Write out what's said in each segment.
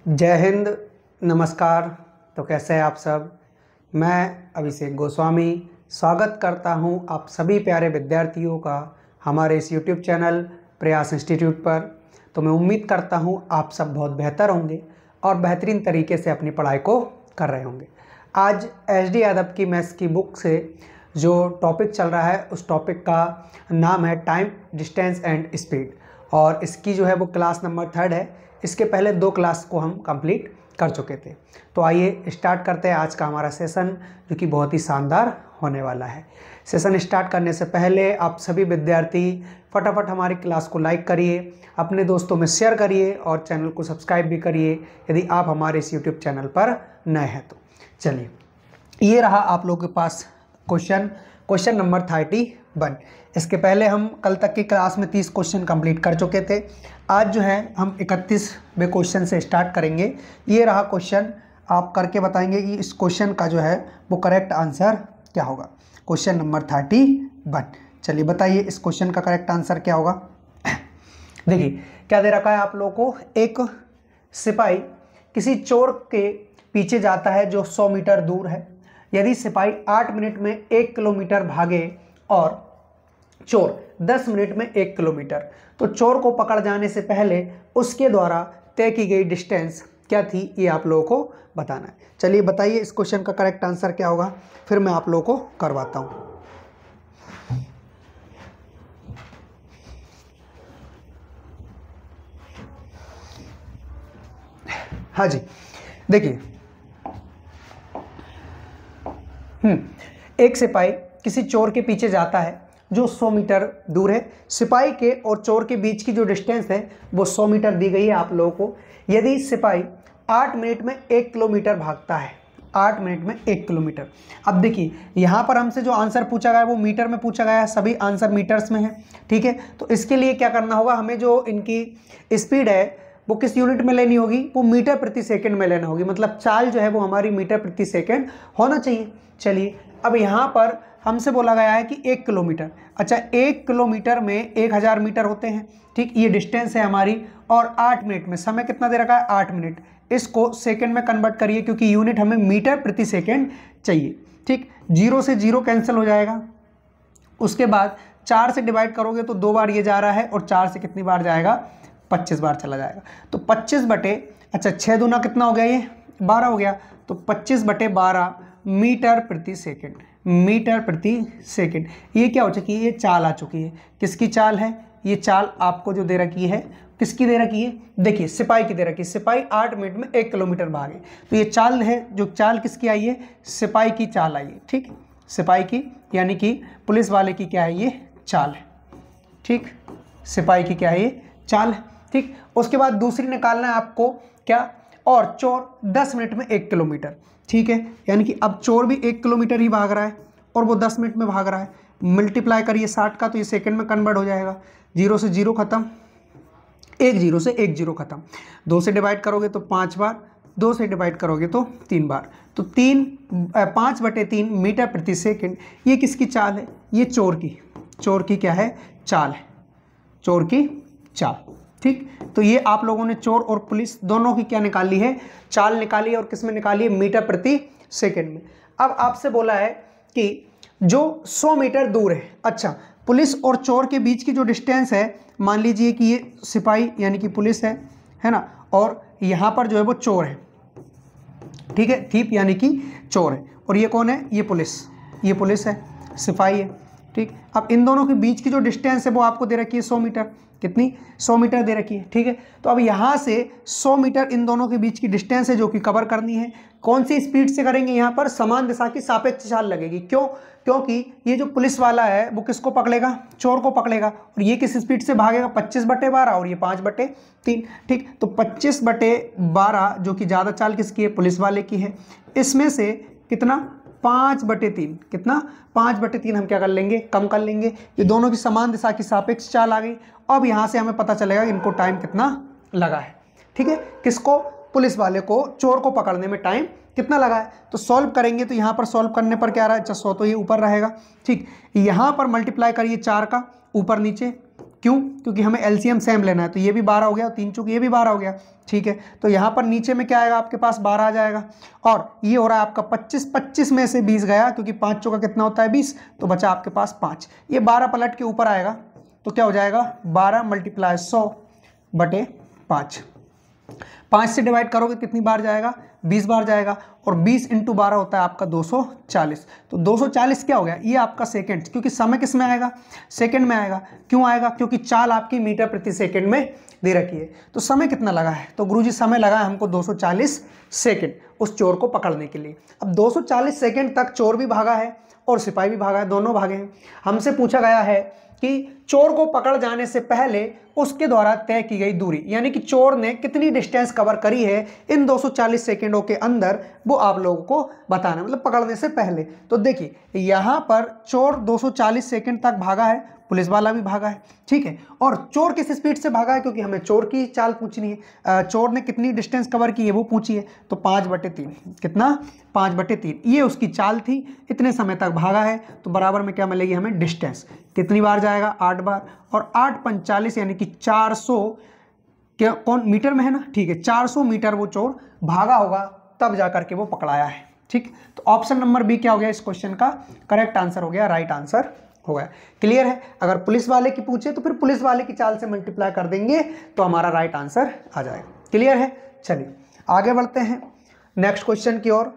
जय हिंद, नमस्कार। तो कैसे हैं आप सब। मैं अभिषेक गोस्वामी स्वागत करता हूं आप सभी प्यारे विद्यार्थियों का हमारे इस YouTube चैनल प्रयास इंस्टीट्यूट पर। तो मैं उम्मीद करता हूं आप सब बहुत बेहतर होंगे और बेहतरीन तरीके से अपनी पढ़ाई को कर रहे होंगे। आज SD यादव की मैथ्स की बुक से जो टॉपिक चल रहा है उस टॉपिक का नाम है टाइम, डिस्टेंस एंड स्पीड, और इसकी जो है वो क्लास नंबर 3 है। इसके पहले 2 क्लास को हम कंप्लीट कर चुके थे। तो आइए स्टार्ट करते हैं आज का हमारा सेशन, जो कि बहुत ही शानदार होने वाला है। सेशन स्टार्ट करने से पहले आप सभी विद्यार्थी फटाफट हमारी क्लास को लाइक करिए, अपने दोस्तों में शेयर करिए और चैनल को सब्सक्राइब भी करिए यदि आप हमारे इस यूट्यूब चैनल पर नए हैं तो। चलिए, ये रहा आप लोगों के पास क्वेश्चन नंबर 31। इसके पहले हम कल तक की क्लास में 30 क्वेश्चन कंप्लीट कर चुके थे। आज जो है हम 31वें क्वेश्चन से स्टार्ट करेंगे। ये रहा क्वेश्चन, आप करके बताएंगे कि इस क्वेश्चन का जो है वो करेक्ट आंसर क्या होगा। Question number 31। चलिए बताइए इस क्वेश्चन का करेक्ट आंसर क्या होगा। देखिए क्या दे रखा है आप लोगों को। एक सिपाही किसी चोर के पीछे जाता है जो 100 मीटर दूर है। यदि सिपाही 8 मिनट में 1 किलोमीटर भागे और चोर 10 मिनट में 1 किलोमीटर, तो चोर को पकड़ जाने से पहले उसके द्वारा तय की गई डिस्टेंस क्या थी, ये आप लोगों को बताना है। चलिए बताइए इस क्वेश्चन का करेक्ट आंसर क्या होगा, फिर मैं आप लोगों को करवाता हूं। हाँ जी, देखिए एक सिपाही किसी चोर के पीछे जाता है जो 100 मीटर दूर है। सिपाही के और चोर के बीच की जो डिस्टेंस है वो 100 मीटर दी गई है आप लोगों को। यदि सिपाही 8 मिनट में 1 किलोमीटर भागता है, 8 मिनट में 1 किलोमीटर। अब देखिए यहाँ पर हमसे जो आंसर पूछा गया है वो मीटर में पूछा गया है, सभी आंसर मीटर्स में है, ठीक है। तो इसके लिए क्या करना होगा, हमें जो इनकी स्पीड है वो किस यूनिट में लेनी होगी, वो मीटर प्रति सेकंड में लेना होगी। मतलब चाल जो है वो हमारी मीटर प्रति सेकंड होना चाहिए। चलिए अब यहाँ पर हमसे बोला गया है कि 1 किलोमीटर। अच्छा, 1 किलोमीटर में 1000 मीटर होते हैं, ठीक। ये डिस्टेंस है हमारी, और 8 मिनट में समय कितना दे रखा है, 8 मिनट। इसको सेकंड में कन्वर्ट करिए क्योंकि यूनिट हमें मीटर प्रति सेकंड चाहिए, ठीक। 0 से 0 कैंसिल हो जाएगा। उसके बाद 4 से डिवाइड करोगे तो 2 बार ये जा रहा है, और 4 से कितनी बार जाएगा, 25 बार चला जाएगा। तो 25 बटे, अच्छा 6 दूना कितना हो गया, ये 12 हो गया। तो 25 बटे 12 मीटर प्रति सेकंड, मीटर प्रति सेकंड। ये क्या हो चुकी है, ये चाल आ चुकी है। किसकी चाल है, ये चाल आपको जो दे रखी है, किसकी दे रखी है, देखिए सिपाही की दे रखी है। सिपाही 8 मिनट में 1 किलोमीटर भागे, तो ये चाल है, जो चाल किसकी आई है, सिपाही की चाल आई है, ठीक। सिपाही की यानी कि पुलिस वाले की क्या है, ये चाल है, ठीक। सिपाही की क्या है, ये चाल है, ठीक। उसके बाद दूसरी निकालना है आपको क्या, और चोर 10 मिनट में 1 किलोमीटर, ठीक है। यानी कि अब चोर भी 1 किलोमीटर ही भाग रहा है और वो 10 मिनट में भाग रहा है। मल्टीप्लाई करिए 60 का तो ये सेकंड में कन्वर्ट हो जाएगा। 0 से 0 खत्म, 1 0 से 1 0 खत्म। 2 से डिवाइड करोगे तो 5 बार, 2 से डिवाइड करोगे तो 3 बार। तो 5 बटे 3 मीटर प्रति सेकंड। ये किसकी चाल है, ये चोर की क्या है, चाल है, चोर की चाल, ठीक। तो ये आप लोगों ने चोर और पुलिस दोनों की क्या निकाली है, चाल निकाली है, और किस में निकाली है, मीटर प्रति सेकंड में। अब आपसे बोला है कि जो 100 मीटर दूर है, अच्छा पुलिस और चोर के बीच की जो डिस्टेंस है, मान लीजिए कि ये सिपाही यानी कि पुलिस है ना, और यहाँ पर जो है वो चोर है, ठीक है, थीप यानी कि चोर है, और ये कौन है, ये पुलिस है, सिपाही है, ठीक। अब इन दोनों के बीच की जो डिस्टेंस है वो आपको दे रखी है 100 मीटर। कितनी, 100 मीटर दे रखी है, ठीक है। तो अब यहाँ से 100 मीटर इन दोनों के बीच की डिस्टेंस है जो कि कवर करनी है। कौन सी स्पीड से करेंगे, यहाँ पर समान दिशा की सापेक्ष चाल लगेगी। क्यों, क्योंकि ये जो पुलिस वाला है वो किसको पकड़ेगा, चोर को पकड़ेगा, और ये किस स्पीड से भागेगा, 25 बटे 12, और ये 5 बटे 3, ठीक। तो 25 बटे 12 जो कि ज़्यादा चाल किसकी है, पुलिस वाले की है। इसमें से कितना, 5 बटे 3, कितना, 5 बटे 3 हम क्या कर लेंगे, कम कर लेंगे। ये दोनों की समान दिशा की सापेक्ष चाल आ गई। अब यहाँ से हमें पता चलेगा कि इनको टाइम कितना लगा है, ठीक है। किसको, पुलिस वाले को चोर को पकड़ने में टाइम कितना लगा है। तो सॉल्व करेंगे तो यहाँ पर सॉल्व करने पर क्या आ रहा है, 100 तो ये ऊपर रहेगा, ठीक। यहाँ पर मल्टीप्लाई करिए 4 का, ऊपर नीचे क्यों? क्योंकि हमें एलसीएम सेम लेना है। तो ये भी 12 हो गया, 3 चौक ये भी 12 हो गया, ठीक है। तो यहाँ पर नीचे में क्या आएगा आपके पास 12 आ जाएगा, और ये हो रहा है आपका 25, 25 में से 20 गया, क्योंकि 5 चौका कितना होता है 20, तो बचा आपके पास 5। ये 12 पलट के ऊपर आएगा तो क्या हो जाएगा 12 × 100/5। 5 से डिवाइड करोगे कितनी बार जाएगा 20 बार जाएगा, और 20 × 12 होता है आपका 240। तो 240 क्या हो गया, ये आपका सेकंड, क्योंकि समय किस में आएगा सेकंड में आएगा। क्यों आएगा? क्योंकि चाल आपकी मीटर प्रति सेकंड में दे रखी है। तो समय कितना लगा है? तो गुरुजी समय लगा है हमको 240 सेकंड उस चोर को पकड़ने के लिए। अब 240 सेकंड तक चोर भी भागा है और सिपाही भी भागा है, दोनों भागे हैं। हमसे पूछा गया है कि चोर को पकड़ जाने से पहले उसके द्वारा तय की गई दूरी, यानी कि चोर ने कितनी डिस्टेंस कवर करी है इन 240 सेकेंडों के अंदर, वो आप लोगों को बताना, मतलब पकड़ने से पहले। तो देखिए यहाँ पर चोर 240 सेकेंड तक भागा है, पुलिस वाला भी भागा है, ठीक है। और चोर किस स्पीड से भागा है, क्योंकि हमें चोर की चाल पूछनी है, चोर ने कितनी डिस्टेंस कवर की है वो पूछी है। तो 5/3, कितना 5/3 ये उसकी चाल थी, इतने समय तक भागा है। तो बराबर में क्या मिलेगी हमें डिस्टेंस, कितनी बार जाएगा 8 बार, और 8 × 45 यानी कि 400, क्या कौन मीटर में है ना, ठीक है, 400 मीटर वो चोर भागा होगा, तब जाकर के वो पकड़ाया है, ठीक। तो ऑप्शन नंबर बी क्या हो गया इस क्वेश्चन का करेक्ट आंसर हो गया, राइट आंसर हो गया। क्लियर है? अगर पुलिस वाले की पूछे तो फिर पुलिस वाले की चाल से मल्टीप्लाई कर देंगे तो हमारा राइट आंसर आ जाएगा। क्लियर है? चलिए आगे बढ़ते हैं नेक्स्ट क्वेश्चन की ओर।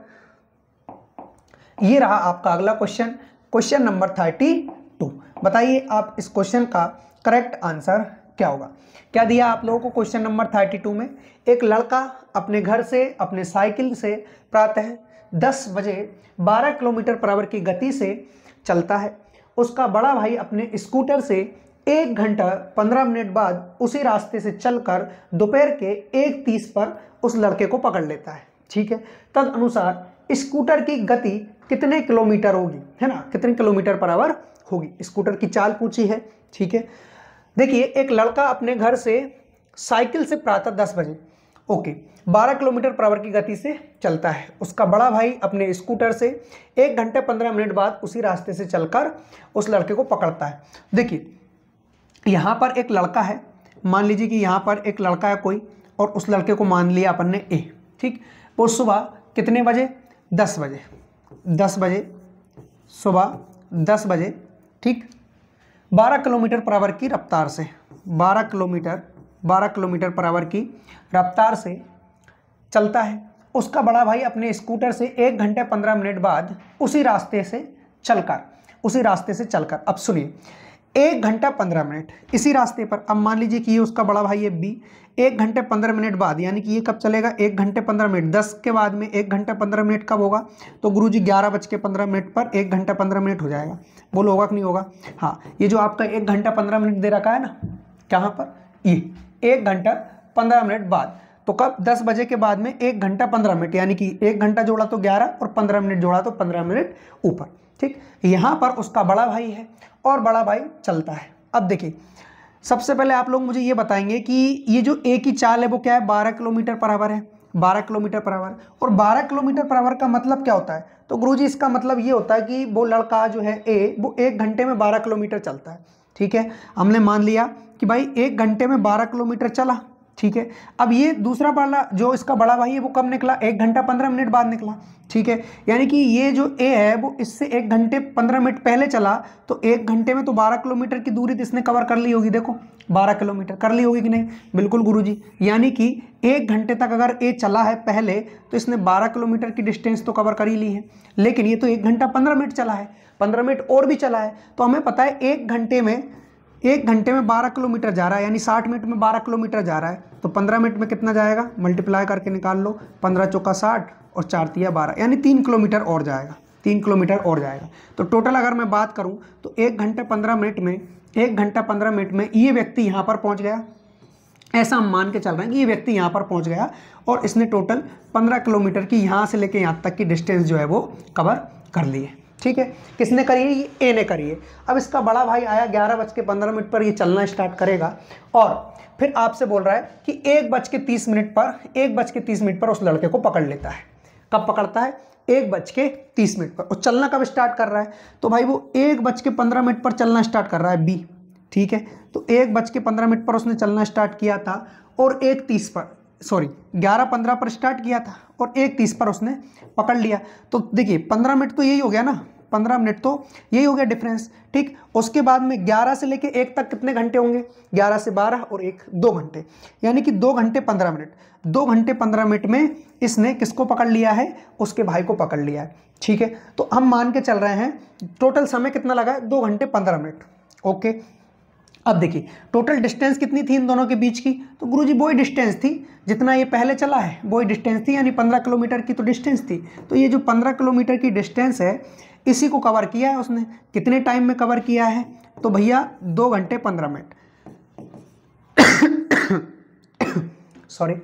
ये रहा आपका अगला क्वेश्चन, क्वेश्चन नंबर 32। बताइए आप इस क्वेश्चन का करेक्ट आंसर क्या होगा। क्या दिया आप लोगों को क्वेश्चन नंबर 32 में? एक लड़का अपने घर से अपने साइकिल से प्रातः 10 बजे 12 किलोमीटर/आवर की गति से चलता है। उसका बड़ा भाई अपने स्कूटर से 1 घंटा 15 मिनट बाद उसी रास्ते से चलकर दोपहर के 1:30 पर उस लड़के को पकड़ लेता है, ठीक है। तद अनुसार स्कूटर की गति कितने किलोमीटर होगी, है ना, कितने किलोमीटर/आवर होगी, स्कूटर की चाल पूछी है, ठीक है। देखिए एक लड़का अपने घर से साइकिल से प्रातः 10 बजे 12 किलोमीटर/आवर की गति से चलता है। उसका बड़ा भाई अपने स्कूटर से 1 घंटे 15 मिनट बाद उसी रास्ते से चलकर उस लड़के को पकड़ता है। देखिए यहाँ पर एक लड़का है, मान लीजिए कि यहाँ पर एक लड़का है कोई, और उस लड़के को मान लिया अपन ने ए, ठीक। वो सुबह कितने बजे 10 बजे, 10 बजे सुबह 10 बजे, ठीक, 12 किलोमीटर/आवर की रफ्तार से 12 किलोमीटर/आवर की रफ्तार से चलता है। उसका बड़ा भाई अपने स्कूटर से 1 घंटे 15 मिनट बाद उसी रास्ते से चलकर अब सुनिए 1 घंटा 15 मिनट इसी रास्ते पर, अब मान लीजिए कि ये उसका बड़ा भाई है बी, 1 घंटे 15 मिनट बाद, यानी कि ये कब चलेगा 1 घंटे 15 मिनट, 10 के बाद में 1 घंटे 15 मिनट कब होगा, तो गुरुजी 11:15 पर 1 घंटा 15 मिनट हो जाएगा। बोलो होगा कि नहीं होगा? हाँ, ये जो आपका 1 घंटा 15 मिनट दे रखा है ना, कहाँ पर, ये 1 घंटा 15 मिनट बाद, तो कब 10 बजे के बाद में 1 घंटा 15 मिनट, यानी कि 1 घंटा जोड़ा तो 11 और 15 मिनट जोड़ा तो 15 मिनट ऊपर, ठीक। यहाँ पर उसका बड़ा भाई है और बड़ा भाई चलता है। अब देखिए सबसे पहले आप लोग मुझे ये बताएंगे कि ये जो ए की चाल है वो क्या है, 12 किलोमीटर/आवर है, 12 किलोमीटर/आवर। और 12 किलोमीटर/आवर का मतलब क्या होता है, तो गुरुजी इसका मतलब ये होता है कि वो लड़का जो है ए, वो 1 घंटे में 12 किलोमीटर चलता है, ठीक है। हमने मान लिया कि भाई 1 घंटे में 12 किलोमीटर चला, ठीक है। अब ये दूसरा वाला जो इसका बड़ा भाई है वो कब निकला, 1 घंटा 15 मिनट बाद निकला, ठीक है। यानी कि ये जो ए है वो इससे 1 घंटे 15 मिनट पहले चला, तो 1 घंटे में तो 12 किलोमीटर की दूरी तो इसने कवर कर ली होगी। देखो 12 किलोमीटर कर ली होगी कि नहीं, बिल्कुल गुरुजी। यानी कि 1 घंटे तक अगर ए चला है पहले तो इसने 12 किलोमीटर की डिस्टेंस तो कवर कर ही ली है, लेकिन ये तो 1 घंटा 15 मिनट चला है, 15 मिनट और भी चला है। तो हमें पता है 1 घंटे में 12 किलोमीटर जा रहा है, यानी 60 मिनट में 12 किलोमीटर जा रहा है, तो 15 मिनट में कितना जाएगा, मल्टीप्लाई करके निकाल लो, 15 चौका 60 और 4 तिया 12, यानी 3 किलोमीटर और जाएगा, 3 किलोमीटर और जाएगा। तो टोटल अगर मैं बात करूं तो 1 घंटा 15 मिनट में ये व्यक्ति यहाँ पर पहुँच गया, ऐसा हम मान के चल रहे हैं कि ये व्यक्ति यहाँ पर पहुँच गया और इसने टोटल 15 किलोमीटर की यहाँ से लेके यहाँ तक की डिस्टेंस जो है वो कवर कर ली है, ठीक है। किसने करी है, ये ए ने करी है। अब इसका बड़ा भाई आया 11:15 पर ये चलना स्टार्ट करेगा और फिर आपसे बोल रहा है कि 1:30 मिनट पर उस लड़के को पकड़ लेता है। कब पकड़ता है, 1:30 पर। और चलना कब स्टार्ट कर रहा है, तो भाई वो 1:15 पर चलना स्टार्ट कर रहा है बी, ठीक है। तो 1:15 पर उसने चलना स्टार्ट किया था और 1:30 पर, सॉरी 11:15 पर स्टार्ट किया था और 1:30 पर उसने पकड़ लिया। तो देखिए 15 मिनट तो यही हो गया ना, 15 मिनट तो यही हो गया डिफरेंस, ठीक। उसके बाद में 11 से लेके 1 तक कितने घंटे होंगे, 11 से 12 और 1 2 घंटे, यानी कि 2 घंटे 15 मिनट। 2 घंटे 15 मिनट में इसने किसको पकड़ लिया है, उसके भाई को पकड़ लिया है, ठीक है। तो हम मान के चल रहे हैं टोटल समय कितना लगा है, 2 घंटे 15 मिनट, ओके। अब देखिए टोटल डिस्टेंस कितनी थी इन दोनों के बीच की, तो गुरुजी वही डिस्टेंस थी जितना ये पहले चला है, वही डिस्टेंस थी, यानी 15 किलोमीटर की तो डिस्टेंस थी। तो ये जो 15 किलोमीटर की डिस्टेंस है इसी को कवर किया है उसने। कितने टाइम में कवर किया है, तो भैया 2 घंटे 15 मिनट सॉरी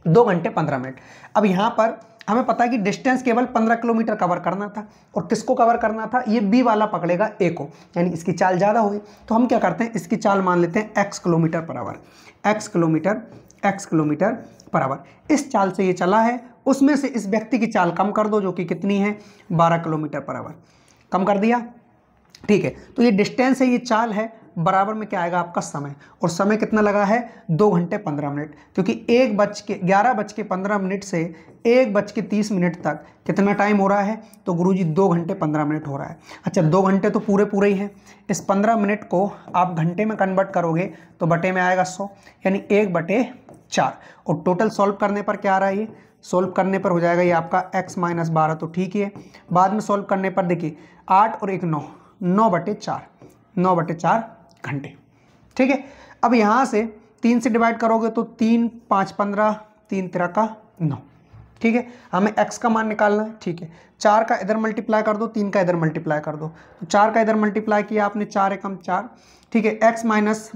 2 घंटे 15 मिनट। अब यहाँ पर हमें पता है कि डिस्टेंस केवल 15 किलोमीटर कवर करना था, और किसको कवर करना था, ये बी वाला पकड़ेगा ए को, यानी इसकी चाल ज़्यादा होगी। तो हम क्या करते हैं, इसकी चाल मान लेते हैं x kilometre per hour, x kilometre per hour. इस चाल से ये चला है, उसमें से इस व्यक्ति की चाल कम कर दो, जो कि कितनी है, 12 किलोमीटर पर आवर, कम कर दिया, ठीक है। तो ये डिस्टेंस है, ये चाल है, बराबर में क्या आएगा आपका समय, और समय कितना लगा है, 2 घंटे 15 मिनट, क्योंकि 11:15 से 1:30 तक कितना टाइम हो रहा है, तो गुरुजी 2 घंटे 15 मिनट हो रहा है। अच्छा 2 घंटे तो पूरे ही हैं, इस 15 मिनट को आप घंटे में कन्वर्ट करोगे तो बटे में आएगा 100, यानी 1/4, और टोटल सॉल्व करने पर क्या आ रहा है, ये सॉल्व करने पर हो जाएगा ये आपका x - 12, तो ठीक ही है। बाद में सॉल्व करने पर देखिए 8 और 1 9, 9/4 घंटे, ठीक है। अब यहाँ से 3 से डिवाइड करोगे तो 3 × 5 = 15, 3 × 3 = 9, ठीक है। हमें x का मान निकालना है, ठीक है। 4 का इधर मल्टीप्लाई कर दो, 3 का इधर मल्टीप्लाई कर दो, तो 4 का इधर मल्टीप्लाई किया आपने, 4 × 4, ठीक है। x -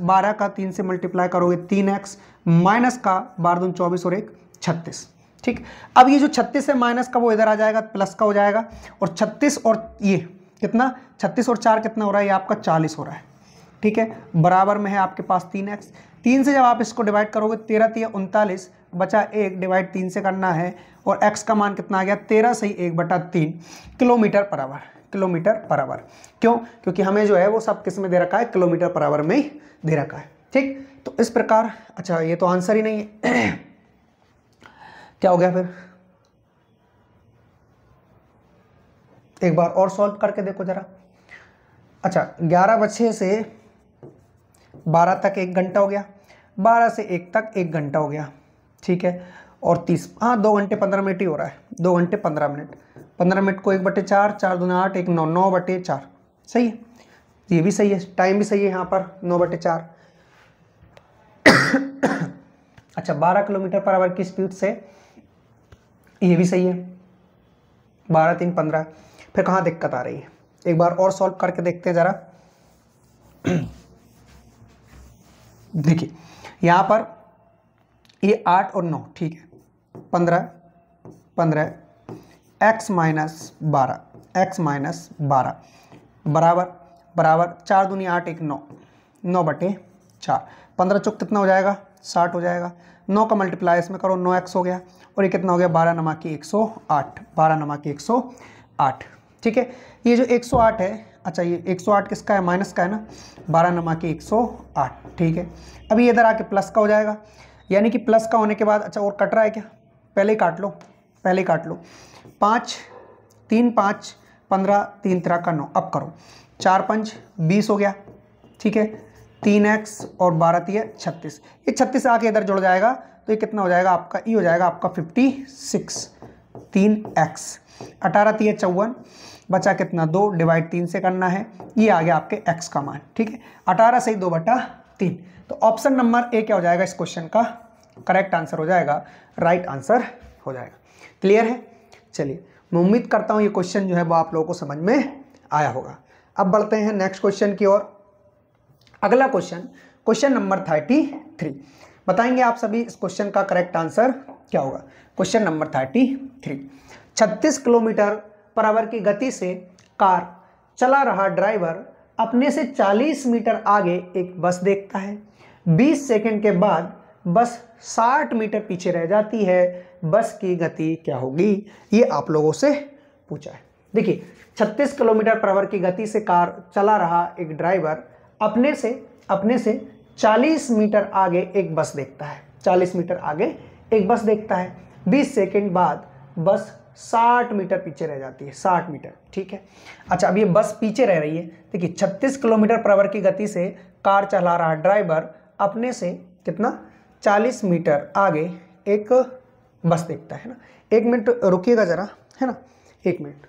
12 का 3 से मल्टीप्लाई करोगे 3x, माइनस का 12 दूनी 24 और 1 36, ठीक। अब ये जो 36 है माइनस का वो इधर आ जाएगा, प्लस का हो जाएगा, और 36 और ये कितना, 36 और 4 कितना हो रहा है, ये आपका 40 हो रहा है, ठीक है। बराबर में है आपके पास 3x। 3 से जब आप इसको डिवाइड करोगे 13 × 3 = 39, बचा 1, डिवाइड 3 से करना है, और x का मान कितना आ गया, 13 सही 1/3 किलोमीटर पर आवर, क्यों, क्योंकि हमें जो है वो सब किस में दे रखा है, किलोमीटर पर आवर में ही दे रखा है, ठीक। तो इस प्रकार, अच्छा ये तो आंसर ही नहीं है क्या हो गया फिर, एक बार और सॉल्व करके देखो जरा। अच्छा 11 से 12 तक 1 घंटा हो गया, 12 से 1 तक 1 घंटा हो गया, ठीक है। और 30, हाँ 2 घंटे 15 मिनट ही हो रहा है, 2 घंटे 15 मिनट, 15 मिनट को 1/4, 4 दूना 8, 1 9, 9/4, सही है, ये भी सही है, टाइम भी सही है यहाँ पर 9/4। अच्छा 12 किलोमीटर पर आवर की स्पीड से, ये भी सही है, 12 × 3 = 15। फिर कहाँ दिक्कत आ रही है, एक बार और सॉल्व करके देखते हैं जरा। देखिए यहाँ पर ये 8 और 9, ठीक है, 15 x - 12 बराबर 4 दूनी 8, 1 9, 9/4, 15 चौक कितना हो जाएगा, 60 हो जाएगा। 9 का मल्टीप्लाई इसमें करो, 9x हो गया, और ये कितना हो गया, 12 × 108, 12 × 108, ठीक है। ये जो 108 है, अच्छा ये 108 किसका है, माइनस का है ना, 12 × 108, ठीक है। अभी इधर आके प्लस का हो जाएगा, यानी कि प्लस का होने के बाद, अच्छा और कट रहा है क्या, पहले ही काट लो, 5 3 5 15, 3 × 3 = 9, अब करो 4 × 5 = 20 हो गया, ठीक है। 3x और 12 × 3 = 36, ये 36 आके इधर जुड़ जाएगा, तो ये कितना हो जाएगा आपका, ये हो जाएगा आपका 56, 3x, 18 × 3 = 54, बचा कितना 2, डिवाइड 3 से करना है, ये आ गया आपके x का मान, ठीक है। 18 सही 2/3, तो ऑप्शन नंबर ए क्या हो जाएगा, इस क्वेश्चन का करेक्ट आंसर हो जाएगा, राइट आंसर हो जाएगा। क्लियर है, चलिए मैं उम्मीद करता हूँ ये क्वेश्चन जो है वो आप लोगों को समझ में आया होगा। अब बढ़ते हैं नेक्स्ट क्वेश्चन की ओर। अगला क्वेश्चन नंबर 33, बताएंगे आप सभी इस क्वेश्चन का करेक्ट आंसर क्या होगा। Question number 33, 36 kilometre per hour की गति से कार चला रहा ड्राइवर अपने से 40 मीटर आगे एक बस देखता है। 20 सेकंड के बाद बस 60 मीटर पीछे रह जाती है, बस की गति क्या होगी, ये आप लोगों से पूछा है। देखिए 36 किलोमीटर पर आवर की गति से कार चला रहा एक ड्राइवर अपने से 40 मीटर आगे एक बस देखता है, 40 मीटर आगे एक बस देखता है। 20 सेकंड बाद बस 60 मीटर पीछे रह जाती है, 60 मीटर, ठीक है। अच्छा, अब ये बस पीछे रह रही है। देखिए 36 किलोमीटर पर आवर की गति से कार चला रहा ड्राइवर अपने से कितना 40 मीटर आगे एक बस देखता है ना। 1 मिनट रुकिएगा जरा, है ना, 1 मिनट।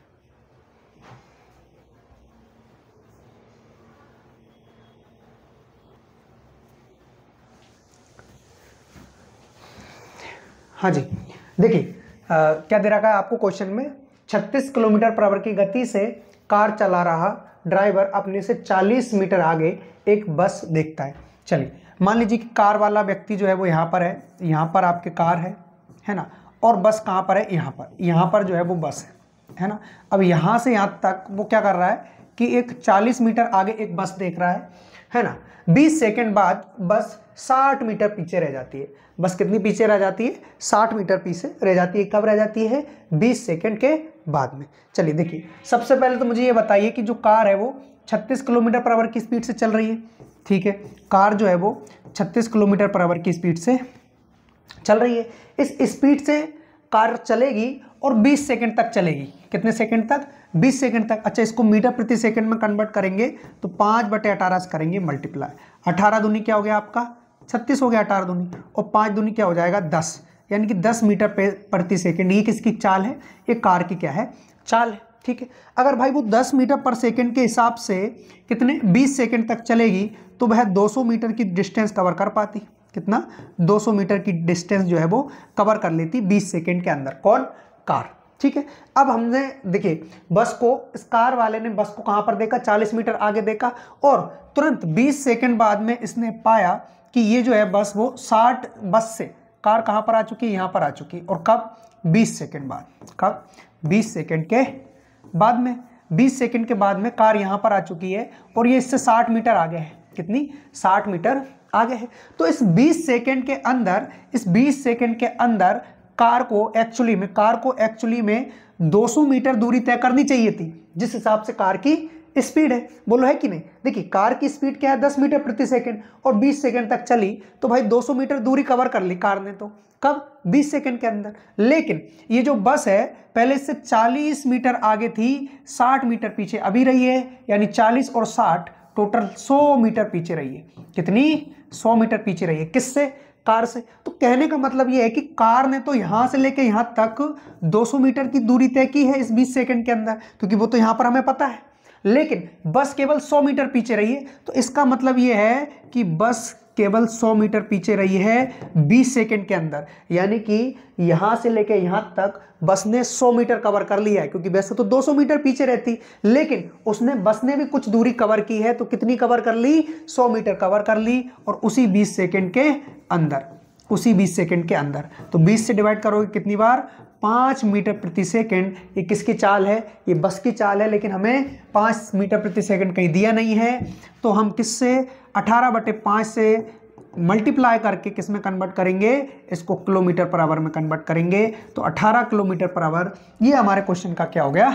हाँ जी, देखिए क्या दे रखा है आपको क्वेश्चन में, 36 किलोमीटर पर आवर की गति से कार चला रहा ड्राइवर अपने से 40 मीटर आगे एक बस देखता है। चलिए मान लीजिए कि कार वाला व्यक्ति जो है वो यहाँ पर है, यहाँ पर आपके कार है ना, और बस कहाँ पर है, यहाँ पर जो है वो बस है ना। अब यहाँ से यहाँ तक वो क्या कर रहा है कि एक 40 मीटर आगे एक बस देख रहा है ना। 20 सेकंड बाद बस 60 मीटर पीछे रह जाती है। बस कितनी पीछे रह जाती है, 60 मीटर पीछे रह जाती है। कब रह जाती है, 20 सेकंड के बाद में। चलिए देखिए, सबसे पहले तो मुझे ये बताइए कि जो कार है वो 36 किलोमीटर पर आवर की स्पीड से चल रही है, ठीक है। कार जो है वो 36 किलोमीटर पर आवर की स्पीड से चल रही है। इस स्पीड से कार चलेगी और 20 सेकंड तक चलेगी। कितने सेकंड तक, 20 सेकंड तक। अच्छा, इसको मीटर प्रति सेकंड में कन्वर्ट करेंगे तो 5/18 से करेंगे मल्टीप्लाई। 18 दूनी क्या हो गया आपका 36 हो गया, 18 दूनी, और 5 दूनी क्या हो जाएगा 10, यानी कि 10 मीटर प्रति सेकंड। ये किसकी चाल है, ये कार की क्या है, चाल है, ठीक है। अगर भाई वो 10 मीटर पर सेकंड के हिसाब से कितने 20 सेकंड तक चलेगी तो वह 200 मीटर की डिस्टेंस कवर कर पाती। कितना, 200 मीटर की डिस्टेंस जो है वो कवर कर लेती 20 सेकंड के अंदर। कौन, कार, ठीक है। अब हमने देखिए बस को, इस कार वाले ने बस को कहां पर देखा, 40 मीटर आगे देखा, और तुरंत 20 सेकंड बाद में इसने पाया कि ये जो है बस वो 60, बस से कार कहां पर आ चुकी है, यहां पर आ चुकी। और कब, 20 सेकंड बाद। कब, 20 सेकंड के बाद में। 20 सेकंड के बाद में कार यहां पर आ चुकी है और ये इससे 60 मीटर आगे है। कितनी, 60 मीटर आगे है। तो इस 20 सेकंड के अंदर, इस 20 सेकंड के अंदर कार को एक्चुअली में 200 मीटर दूरी तय करनी चाहिए थी, जिस हिसाब से कार की स्पीड है। बोलो है कि नहीं। देखिए कार की स्पीड क्या है, 10 मीटर प्रति सेकंड, और 20 सेकंड तक चली तो भाई 200 मीटर दूरी कवर कर ली कार ने। तो कब, 20 सेकंड के अंदर। लेकिन ये जो बस है पहले इससे 40 मीटर आगे थी, 60 मीटर पीछे अभी रही है, यानी 40 और 60 टोटल 100 मीटर पीछे रही है। कितनी, 100 मीटर पीछे रही है। किससे, कार से। तो कहने का मतलब यह है कि कार ने तो यहां से लेके यहां तक 200 मीटर की दूरी तय की है इस 20 सेकंड के अंदर, क्योंकि वो तो यहां पर हमें पता है। लेकिन बस केवल 100 मीटर पीछे रही है। तो इसका मतलब यह है कि बस केवल 100 मीटर पीछे रही है 20 सेकंड के अंदर, यानी कि यहां से लेके यहां तक बस ने 100 मीटर कवर कर लिया है। क्योंकि वैसे तो 200 मीटर पीछे रहती, लेकिन बस ने भी कुछ दूरी कवर की है। तो कितनी कवर कर ली, 100 मीटर कवर कर ली, और उसी 20 सेकंड के अंदर, उसी 20 सेकंड के अंदर। तो 20 से डिवाइड करोगे कितनी बार, 5 मीटर प्रति सेकंड। ये किसकी चाल है, ये बस की चाल है, लेकिन हमें 5 मीटर प्रति सेकंड कहीं दिया नहीं है। तो हम किससे, 18/5 से मल्टीप्लाई करके किस में कन्वर्ट करेंगे, इसको किलोमीटर पर आवर में कन्वर्ट करेंगे। तो 18 किलोमीटर पर आवर, ये हमारे क्वेश्चन का क्या हो गया,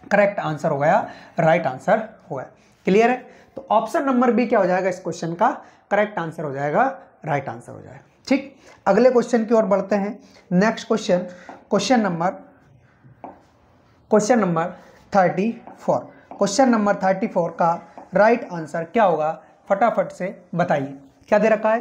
करेक्ट आंसर हो गया, राइट आंसर हो गया। क्लियर है। तो ऑप्शन नंबर बी क्या हो जाएगा, इस क्वेश्चन का करेक्ट आंसर हो जाएगा, राइट आंसर हो जाएगा। ठीक, अगले क्वेश्चन की ओर बढ़ते हैं। Next question, question number 34। Question number 34 का राइट आंसर क्या होगा, फटाफट से बताइए। क्या दे रखा है,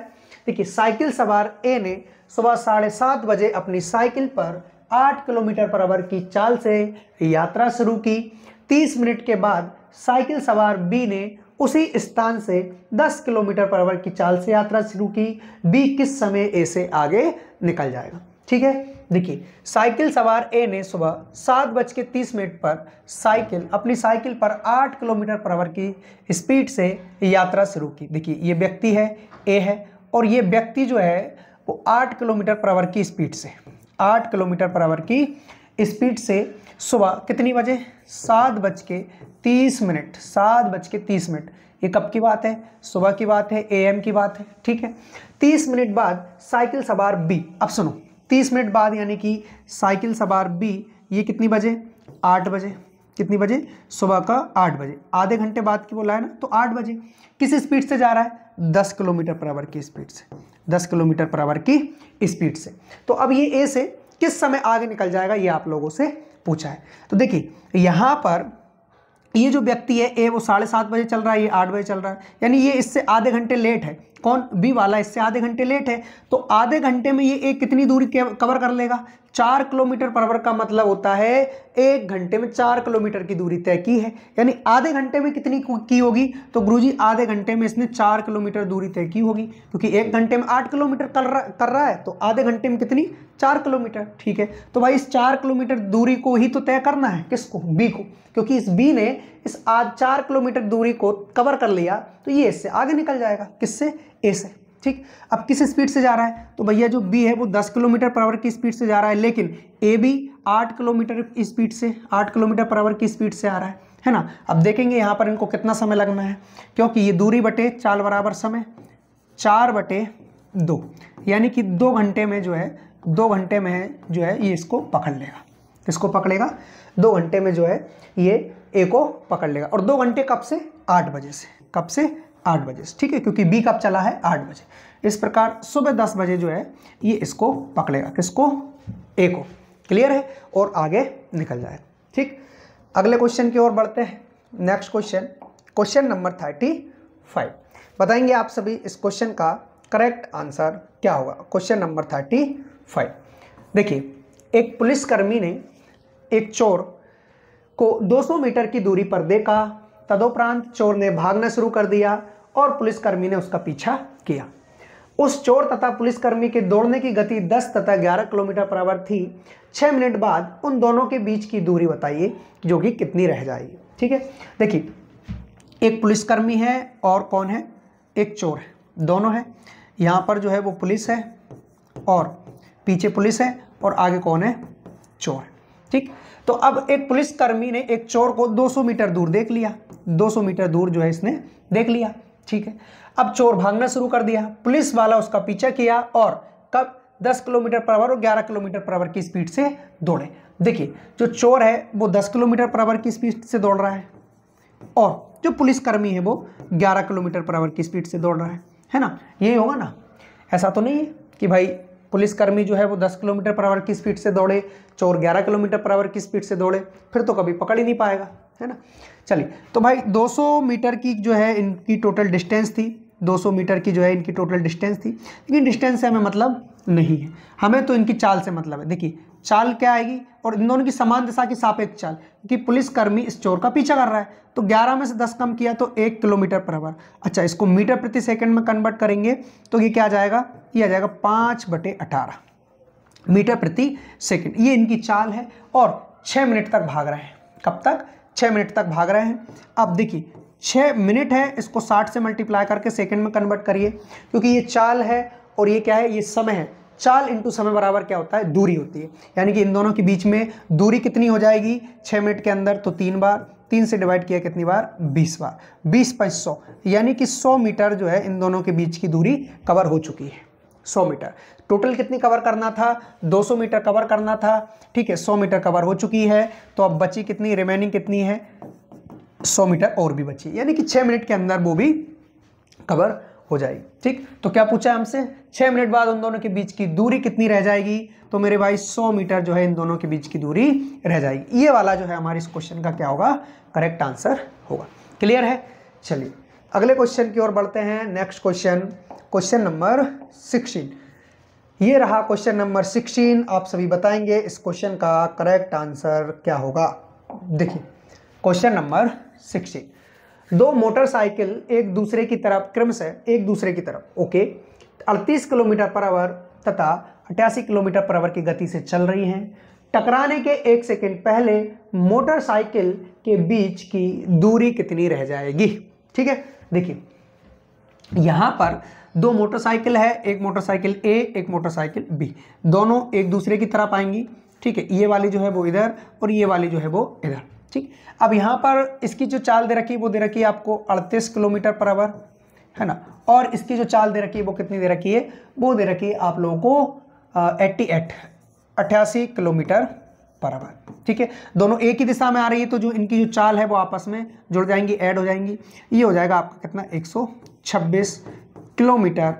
देखिए साइकिल सवार ए ने सुबह 7:30 बजे अपनी साइकिल पर 8 किलोमीटर पर आवर की चाल से यात्रा शुरू की। 30 मिनट के बाद साइकिल सवार बी ने उसी स्थान से 10 किलोमीटर पर आवर की चाल से यात्रा शुरू की। बी किस समय ए से आगे निकल जाएगा। ठीक है, देखिए साइकिल सवार ए ने सुबह 7:30 पर अपनी साइकिल पर 8 किलोमीटर पर आवर की स्पीड से यात्रा शुरू की। देखिए ये व्यक्ति है, ए है, और ये व्यक्ति जो है वो 8 किलोमीटर पर आवर की स्पीड से, 8 किलोमीटर पर आवर की स्पीड से सुबह कितनी बजे, 7:30। 7:30। ये कब की बात है, सुबह की बात है, AM की बात है। ठीक है, 30 मिनट बाद साइकिल सवार बी, अब सुनो 30 मिनट बाद यानी कि साइकिल सवार बी ये कितनी बजे, 8 बजे। कितनी बजे? सुबह का 8 बजे। आधे घंटे बाद की बोला है ना, तो 8 बजे। किस स्पीड से जा रहा है? 10 किलोमीटर पर आवर की स्पीड से, 10 किलोमीटर पर आवर की स्पीड से। तो अब ये ए से किस समय आगे निकल जाएगा, ये आप लोगों से पूछा है। तो देखिए यहाँ पर ये जो व्यक्ति है ए, वो 7:30 बजे चल रहा है, ये 8 बजे चल रहा है, यानी ये इससे आधे घंटे लेट है। कौन? बी वाला इससे आधे घंटे लेट है। तो आधे घंटे में ये ए कितनी दूरी कवर कर लेगा? 4 किलोमीटर पर आवर का मतलब होता है 1 घंटे में 4 किलोमीटर की दूरी तय की है। यानी आधे घंटे में कितनी की होगी? तो गुरुजी आधे घंटे में इसने 4 किलोमीटर दूरी तय की होगी, क्योंकि 1 घंटे में 8 किलोमीटर कर रहा है, तो आधे घंटे में कितनी? 4 किलोमीटर। ठीक है, तो भाई इस 4 किलोमीटर दूरी को ही तो तय करना है। किसको? बी को, क्योंकि इस बी ने इस आज 4 किलोमीटर दूरी को कवर कर लिया, तो ये इससे आगे निकल जाएगा। किससे? ए से। ठीक, अब किस स्पीड से जा रहा है? तो भैया जो बी है वो 10 किलोमीटर पर आवर की स्पीड से जा रहा है, लेकिन ए बी 8 किलोमीटर स्पीड से, 8 किलोमीटर पर आवर की स्पीड से आ रहा है ना। अब देखेंगे यहाँ पर इनको कितना समय लगना है, क्योंकि ये दूरी बटे चाल बराबर समय 4/2, यानी कि 2 घंटे में जो है, 2 घंटे में जो है ये इसको पकड़ लेगा। इसको पकड़ेगा 2 घंटे में जो है ये ए को पकड़ लेगा। और 2 घंटे कब से? 8 बजे से। कब से? 8 बजे से। ठीक है, क्योंकि बी कब चला है? 8 बजे। इस प्रकार सुबह 10 बजे जो है ये इसको पकड़ेगा। किसको? ए को। क्लियर है, और आगे निकल जाए। ठीक, अगले क्वेश्चन की ओर बढ़ते हैं। Next question, question number 35। बताएंगे आप सभी इस क्वेश्चन का करेक्ट आंसर क्या होगा। Question number 35। देखिए, एक पुलिसकर्मी ने एक चोर को 200 मीटर की दूरी पर देखा। तदोपरांत चोर ने भागना शुरू कर दिया और पुलिसकर्मी ने उसका पीछा किया। उस चोर तथा पुलिसकर्मी के दौड़ने की गति 10 तथा 11 किलोमीटर पर आवर थी। 6 मिनट बाद उन दोनों के बीच की दूरी बताइए, जो कि कितनी रह जाएगी। ठीक है, देखिए एक पुलिसकर्मी है और कौन है? एक चोर है, दोनों है। यहाँ पर जो है वो पुलिस है और पीछे पुलिस है और आगे कौन है? चोर। ठीक, तो अब एक पुलिसकर्मी ने एक चोर को 200 मीटर दूर देख लिया। 200 मीटर दूर जो है इसने देख लिया। ठीक है, अब चोर भागना शुरू कर दिया। पुलिस वाला उसका पीछा किया और कब? 10 किलोमीटर पर आवर और 11 किलोमीटर पर आवर की स्पीड से दौड़े। देखिए जो चोर है वो 10 किलोमीटर पर आवर की स्पीड से दौड़ रहा है और जो पुलिसकर्मी है वो 11 किलोमीटर पर आवर की स्पीड से दौड़ रहा है ना। यही होगा ना। ऐसा तो नहीं है कि भाई पुलिसकर्मी जो है वो 10 किलोमीटर पर आवर की स्पीड से दौड़े, चोर 11 किलोमीटर पर आवर की स्पीड से दौड़े, फिर तो कभी पकड़ ही नहीं पाएगा, है ना। चलिए, तो भाई 200 मीटर की जो है इनकी टोटल डिस्टेंस थी। 200 मीटर की जो है इनकी टोटल डिस्टेंस थी, लेकिन डिस्टेंस से हमें मतलब नहीं है, हमें तो इनकी चाल से मतलब है। देखिए चाल क्या आएगी, और इन दोनों की समान दिशा की सापेक्ष चाल, कि पुलिसकर्मी इस चोर का पीछा कर रहा है, तो 11 में से 10 कम किया तो 1 किलोमीटर पर आवर। अच्छा, इसको मीटर प्रति सेकंड में कन्वर्ट करेंगे तो ये क्या आ जाएगा? ये आ जाएगा 5/18 मीटर प्रति सेकंड। ये इनकी चाल है और 6 मिनट तक भाग रहे हैं। कब तक? 6 मिनट तक भाग रहे हैं। अब देखिए 6 मिनट है, इसको 60 से मल्टीप्लाई करके सेकंड में कन्वर्ट करिए, क्योंकि ये चाल है और ये क्या है? ये समय है। चाल इंटू समय बराबर क्या होता है? दूरी होती है। यानी कि इन दोनों के बीच में दूरी कितनी हो जाएगी 6 मिनट के अंदर? तो 3 बार, 3 से डिवाइड किया कितनी बार? 20 बार। 20 × 100, यानी कि 100 मीटर जो है इन दोनों के बीच की दूरी कवर हो चुकी है। 100 मीटर टोटल कितनी कवर करना था? 200 मीटर कवर करना था। ठीक है, 100 मीटर कवर हो चुकी है, तो अब बची कितनी? रिमेनिंग कितनी है? 100 मीटर और भी बची, यानी कि 6 मिनट के अंदर वो भी कवर हो जाएगी। ठीक, तो क्या पूछा हमसे? 6 मिनट बाद उन दोनों के बीच की दूरी कितनी रह जाएगी? तो मेरे भाई 100 मीटर जो है इन दोनों के बीच की दूरी रह जाएगी। ये वाला जो है हमारे इस क्वेश्चन का क्या होगा? करेक्ट आंसर होगा। क्लियर है। चलिए अगले क्वेश्चन की ओर बढ़ते हैं। Next question, question number 16। ये रहा क्वेश्चन नंबर 16। आप सभी बताएंगे इस क्वेश्चन का करेक्ट आंसर क्या होगा। देखिए क्वेश्चन नंबर 16, दो मोटरसाइकिल एक दूसरे की तरफ क्रमशः एक दूसरे की तरफ 38 किलोमीटर पर आवर तथा 88 किलोमीटर पर आवर की गति से चल रही हैं। टकराने के 1 सेकंड पहले मोटरसाइकिल के बीच की दूरी कितनी रह जाएगी? ठीक है, देखिए यहां पर दो मोटरसाइकिल है, एक मोटरसाइकिल ए एक मोटरसाइकिल बी, दोनों एक दूसरे की तरफ आएंगी। ठीक है, ये वाली जो है वो इधर और ये वाली जो है वो इधर। ठीक, अब यहाँ पर इसकी जो चाल दे रखी है वो दे रखी है आपको 38 किलोमीटर पर आवर, है ना, और इसकी जो चाल दे रखी है वो कितनी दे रखी है? वो दे रखी है आप लोगों को 88 किलोमीटर बराबर। ठीक है, दोनों एक ही दिशा में आ रही है तो जो इनकी जो चाल है वो आपस में जुड़ जाएंगी, ऐड हो जाएंगी। ये हो जाएगा आपका कितना 126 किलोमीटर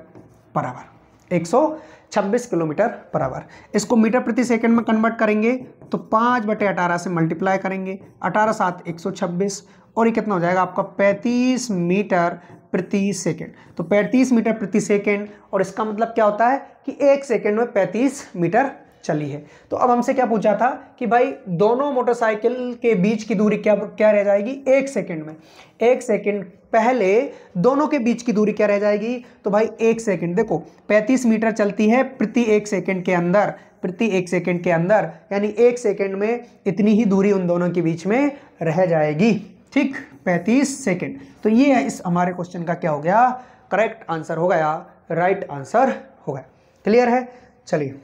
बराबर, 126 किलोमीटर बराबर। इसको मीटर प्रति सेकंड में कन्वर्ट करेंगे तो 5/18 से मल्टीप्लाई करेंगे, 18 7 126 और ये कितना हो जाएगा आपका 35 मीटर प्रति सेकंड। तो 35 मीटर प्रति सेकंड, और इसका मतलब क्या होता है कि 1 सेकंड में 35 मीटर चली है। तो अब हमसे क्या पूछा था कि भाई दोनों मोटरसाइकिल के बीच की दूरी क्या रह जाएगी 1 सेकंड में। 1 सेकंड पहले दोनों के बीच की दूरी क्या रह जाएगी, तो भाई 1 सेकंड, देखो 35 मीटर चलती है प्रति 1 सेकंड के अंदर, प्रति 1 सेकंड के अंदर, यानी 1 सेकंड में इतनी ही दूरी उन दोनों के बीच में रह जाएगी। ठीक, 35 सेकंड। तो ये है इस हमारे क्वेश्चन का क्या हो गया, करेक्ट आंसर हो गया, राइट आंसर हो गया। क्लियर है। चलिए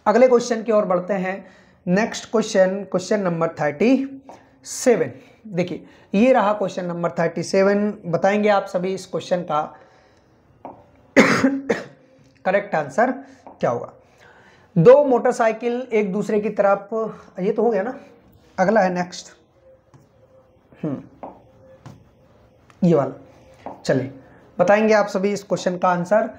अगले क्वेश्चन की ओर बढ़ते हैं। Next question, question number 37। देखिए ये रहा क्वेश्चन नंबर 37। बताएंगे आप सभी इस क्वेश्चन का करेक्ट आंसर क्या होगा। दो मोटरसाइकिल एक दूसरे की तरफ, ये तो हो गया ना, अगला है नेक्स्ट ये वाला। चलिए बताएंगे आप सभी इस क्वेश्चन का आंसर।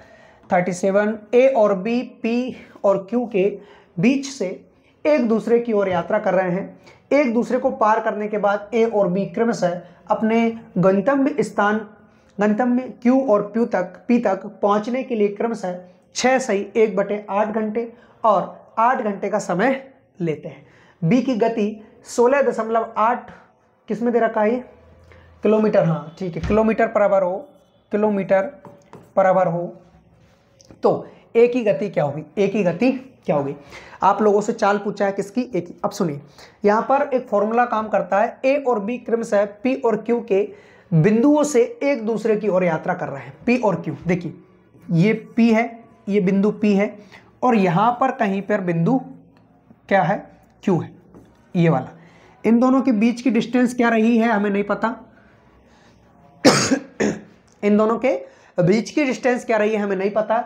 37, ए और बी, पी और क्यू के बीच से एक दूसरे की ओर यात्रा कर रहे हैं। एक दूसरे को पार करने के बाद ए और बी क्रमशः अपने गंतव्य क्यू और पी तक पहुंचने के लिए क्रमशः 6 सही 1/8 घंटे और 8 घंटे का समय लेते हैं। बी की गति 16.8 किस में दे रखा है, किलोमीटर, हाँ ठीक है, किलोमीटर बराबर हो तो ए की गति क्या होगी, ए की गति क्या होगी। आप लोगों से चाल पूछा है किसकी, ए की। अब सुनिए यहाँ पर एक फॉर्मूला काम करता है। ए और बी क्रमशः पी और क्यू के बिंदुओं से एक दूसरे की ओर यात्रा कर रहे हैं। पी और क्यू, देखिए ये पी है, ये बिंदु पी है और यहाँ पर कहीं पर बिंदु क्या है, क्यू है, ये वाला। इन दोनों के बीच की डिस्टेंस क्या रही है हमें नहीं पता इन दोनों के बीच की डिस्टेंस क्या रही है हमें नहीं पता।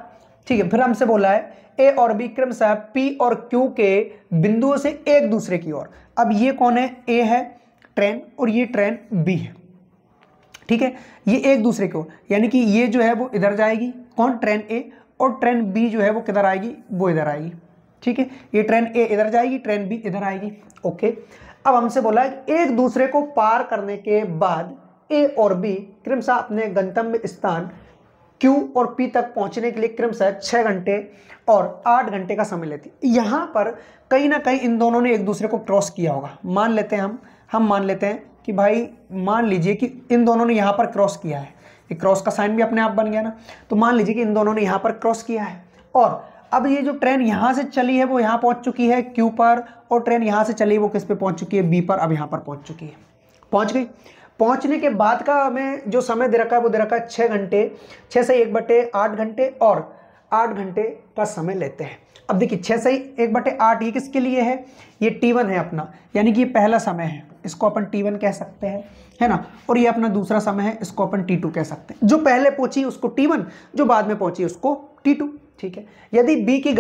ठीक है, फिर हमसे बोला है ए और बी क्रमशः पी और क्यू के बिंदुओं से एक दूसरे की ओर। अब ये कौन है, ए है ट्रेन और ये ट्रेन बी है। ठीक है, ये एक दूसरे की ओर, यानी कि ये जो है वो इधर जाएगी, कौन, ट्रेन ए, और ट्रेन बी जो है वो किधर आएगी, वो इधर आएगी। ठीक है, ये ट्रेन ए इधर जाएगी, ट्रेन बी इधर आएगी। ओके, अब हमसे बोला है एक दूसरे को पार करने के बाद ए और बी क्रमशः अपने गंतव्य स्थान क्यू और पी तक पहुंचने के लिए क्रमशः 6 घंटे और 8 घंटे का समय लेती है। यहाँ पर कहीं ना कहीं इन दोनों ने एक दूसरे को क्रॉस किया होगा। मान लेते हैं हम मान लेते हैं कि भाई मान लीजिए कि इन दोनों ने यहाँ पर क्रॉस किया है, ये क्रॉस का साइन भी अपने आप बन गया ना। तो मान लीजिए कि इन दोनों ने यहाँ पर क्रॉस किया है और अब ये जो ट्रेन यहाँ से चली है वो यहाँ पहुँच चुकी है क्यू पर, और ट्रेन यहाँ से चली वो किस पे पहुँच चुकी है, बी पर। अब यहाँ पर पहुँच चुकी है, पहुँच गई। पहुंचने के बाद का हमें जो समय दे रखा है वो दे रखा है 6 घंटे, 6 से 1/8 घंटे और 8 घंटे का समय लेते हैं। अब देखिए 6 से 1/8 ये किसके लिए है, ये T1 है अपना, यानी कि ये पहला समय है, इसको अपन T1 कह सकते हैं, है ना। और ये अपना दूसरा समय है, इसको अपन T2 कह सकते हैं। जो पहले पहुंची उसको T1, जो बाद में पहुंची उसको T2। ठीक है, यदि बी की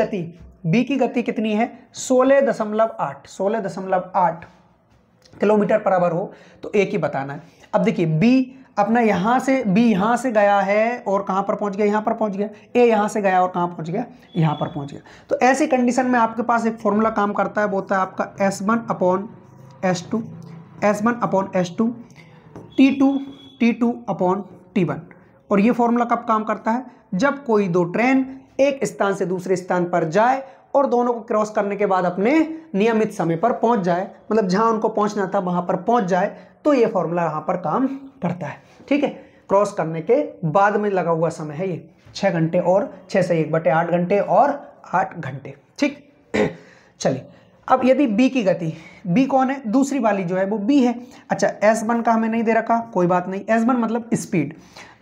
गति कितनी है, 16.8 किलोमीटर बराबर हो तो ए की बताना है। अब देखिए बी अपना बी यहाँ से गया है और कहाँ पर पहुँच गया, यहाँ पर पहुँच गया। ए यहाँ से गया और कहाँ पहुँच गया, यहाँ पर पहुँच गया। तो ऐसी कंडीशन में आपके पास एक फॉर्मूला काम करता है, वो होता है आपका S1/S2 T2/T1। और ये फॉर्मूला कब काम करता है, जब कोई दो ट्रेन एक स्थान से दूसरे स्थान पर जाए और दोनों को क्रॉस करने के बाद अपने नियमित समय पर पहुंच जाए, मतलब जहां उनको पहुंचना था वहां पर पहुंच जाए, तो ये फॉर्मूला यहां पर काम करता है। ठीक है, क्रॉस करने के बाद में लगा हुआ समय है ये 6 घंटे और 6 से 1/8 घंटे और 8 घंटे। ठीक, चलिए अब यदि बी की गति, बी कौन है, दूसरी वाली जो है वो बी है। अच्छा, S1 का हमें नहीं दे रखा, कोई बात नहीं, S1 मतलब स्पीड,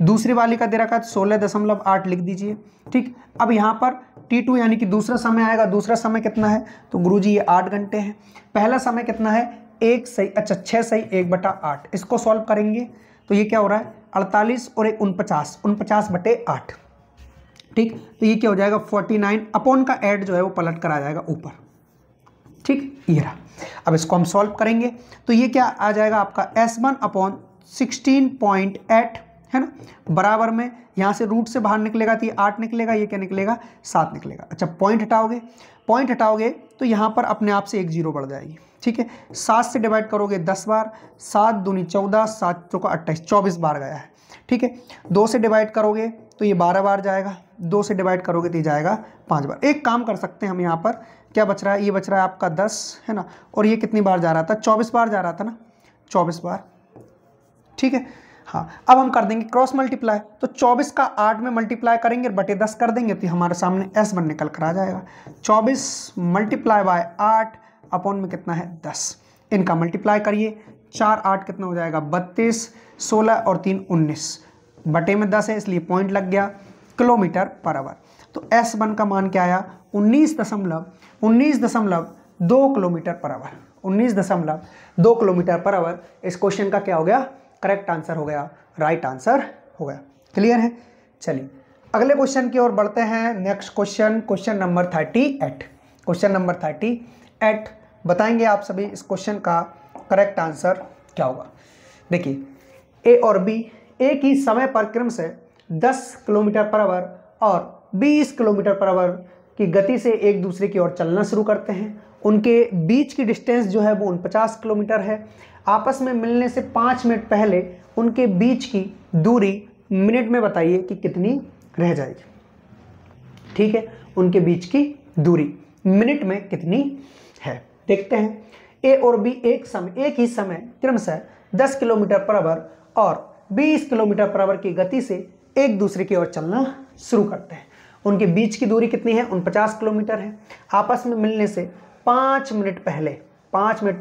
दूसरी वाली का दे रखा 16.8 लिख दीजिए। ठीक, अब यहाँ पर T2 यानी कि दूसरा समय आएगा। दूसरा समय कितना है, तो गुरुजी ये 8 घंटे है। पहला समय कितना है, 6 सही 1/8। इसको सॉल्व करेंगे तो ये क्या हो रहा है, 48 और 1 49/8। ठीक, तो ये क्या हो जाएगा 49 अपॉन का ऐड जो है वो पलट कर आ जाएगा ऊपर। ठीक, ये रहा। अब इसको हम सॉल्व करेंगे तो ये क्या आ जाएगा आपका S1/16.8 है ना, बराबर में यहाँ से रूट से बाहर निकलेगा तो ये 8 निकलेगा, ये क्या निकलेगा 7 निकलेगा। अच्छा पॉइंट हटाओगे तो यहाँ पर अपने आप से एक जीरो बढ़ जाएगी। ठीक है, 7 से डिवाइड करोगे 10 बार, 7 दूनी 14, 7 चौका 28, 24 बार गया है। ठीक है, 2 से डिवाइड करोगे तो ये 12 बार जाएगा, 2 से डिवाइड करोगे तो ये जाएगा 5 बार। एक काम कर सकते हैं हम, यहाँ पर क्या बच रहा है, ये बच रहा है आपका 10 है ना, और ये कितनी बार जा रहा था, 24 बार जा रहा था ना, 24 बार। ठीक है, हाँ अब हम कर देंगे क्रॉस मल्टीप्लाई, तो 24 का 8 में मल्टीप्लाई करेंगे बटे 10 कर देंगे तो हमारे सामने S1 निकल कर आ जाएगा। 24 मल्टीप्लाई बाय 8 अपॉन में कितना है 10, इनका मल्टीप्लाई करिए, 4 8 कितना हो जाएगा 32, 16 और 3 19, बटे में 10 है इसलिए पॉइंट लग गया, किलोमीटर पर आवर। तो S1 का मान क्या आया 19.2 kilometre per hour, 19.2 kilometre per hour. इस क्वेश्चन का क्या हो गया, करेक्ट आंसर हो गया, राइट आंसर हो गया। क्लियर है, चलिए अगले क्वेश्चन की ओर बढ़ते हैं। Next question, question number 38। Question number 38 बताएंगे आप सभी इस क्वेश्चन का करेक्ट आंसर क्या होगा। देखिए ए और बी एक ही समय पर क्रम से 10 किलोमीटर पर आवर और 20 किलोमीटर पर आवर की गति से एक दूसरे की ओर चलना शुरू करते हैं। उनके बीच की डिस्टेंस जो है वो 49 किलोमीटर है। आपस में मिलने से 5 मिनट पहले उनके बीच की दूरी मिनट में बताइए कि कितनी रह जाएगी। ठीक है, उनके बीच की दूरी मिनट में कितनी है, देखते हैं। ए और बी एक ही समय क्रमशः 10 किलोमीटर पर आवर और 20 किलोमीटर पर आवर की गति से एक दूसरे की ओर चलना शुरू करते हैं। उनके बीच की दूरी कितनी है, 49 किलोमीटर है। आपस में मिलने से 5 मिनट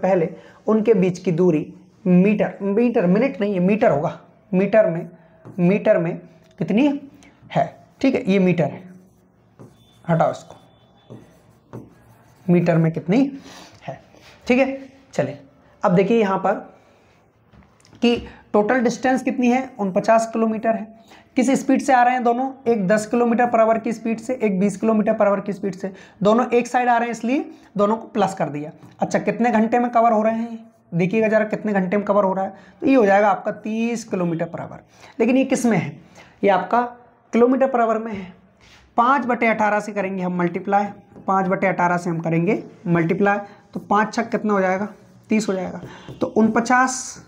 पहले उनके बीच की दूरी मिनट नहीं है, मीटर होगा, मीटर में कितनी है। ठीक है, ये मीटर है, हटाओ इसको, मीटर में कितनी है। ठीक है, चलिए अब देखिए यहाँ पर कि टोटल डिस्टेंस कितनी है, 49 किलोमीटर है। किस स्पीड से आ रहे हैं दोनों, एक 10 किलोमीटर पर आवर की स्पीड से, एक 20 किलोमीटर पर आवर की स्पीड से, दोनों एक साइड आ रहे हैं इसलिए दोनों को प्लस कर दिया। अच्छा कितने घंटे में कवर हो रहे हैं, देखिएगा जरा कितने घंटे में कवर हो रहा है, तो ये हो जाएगा आपका 30 किलोमीटर पर आवर। लेकिन ये किस में है, ये आपका किलोमीटर पर आवर में है। 5/18 से करेंगे हम मल्टीप्लाई, 5/18 से हम करेंगे मल्टीप्लाई, तो 5 छक कितना हो जाएगा 30 हो जाएगा। तो 49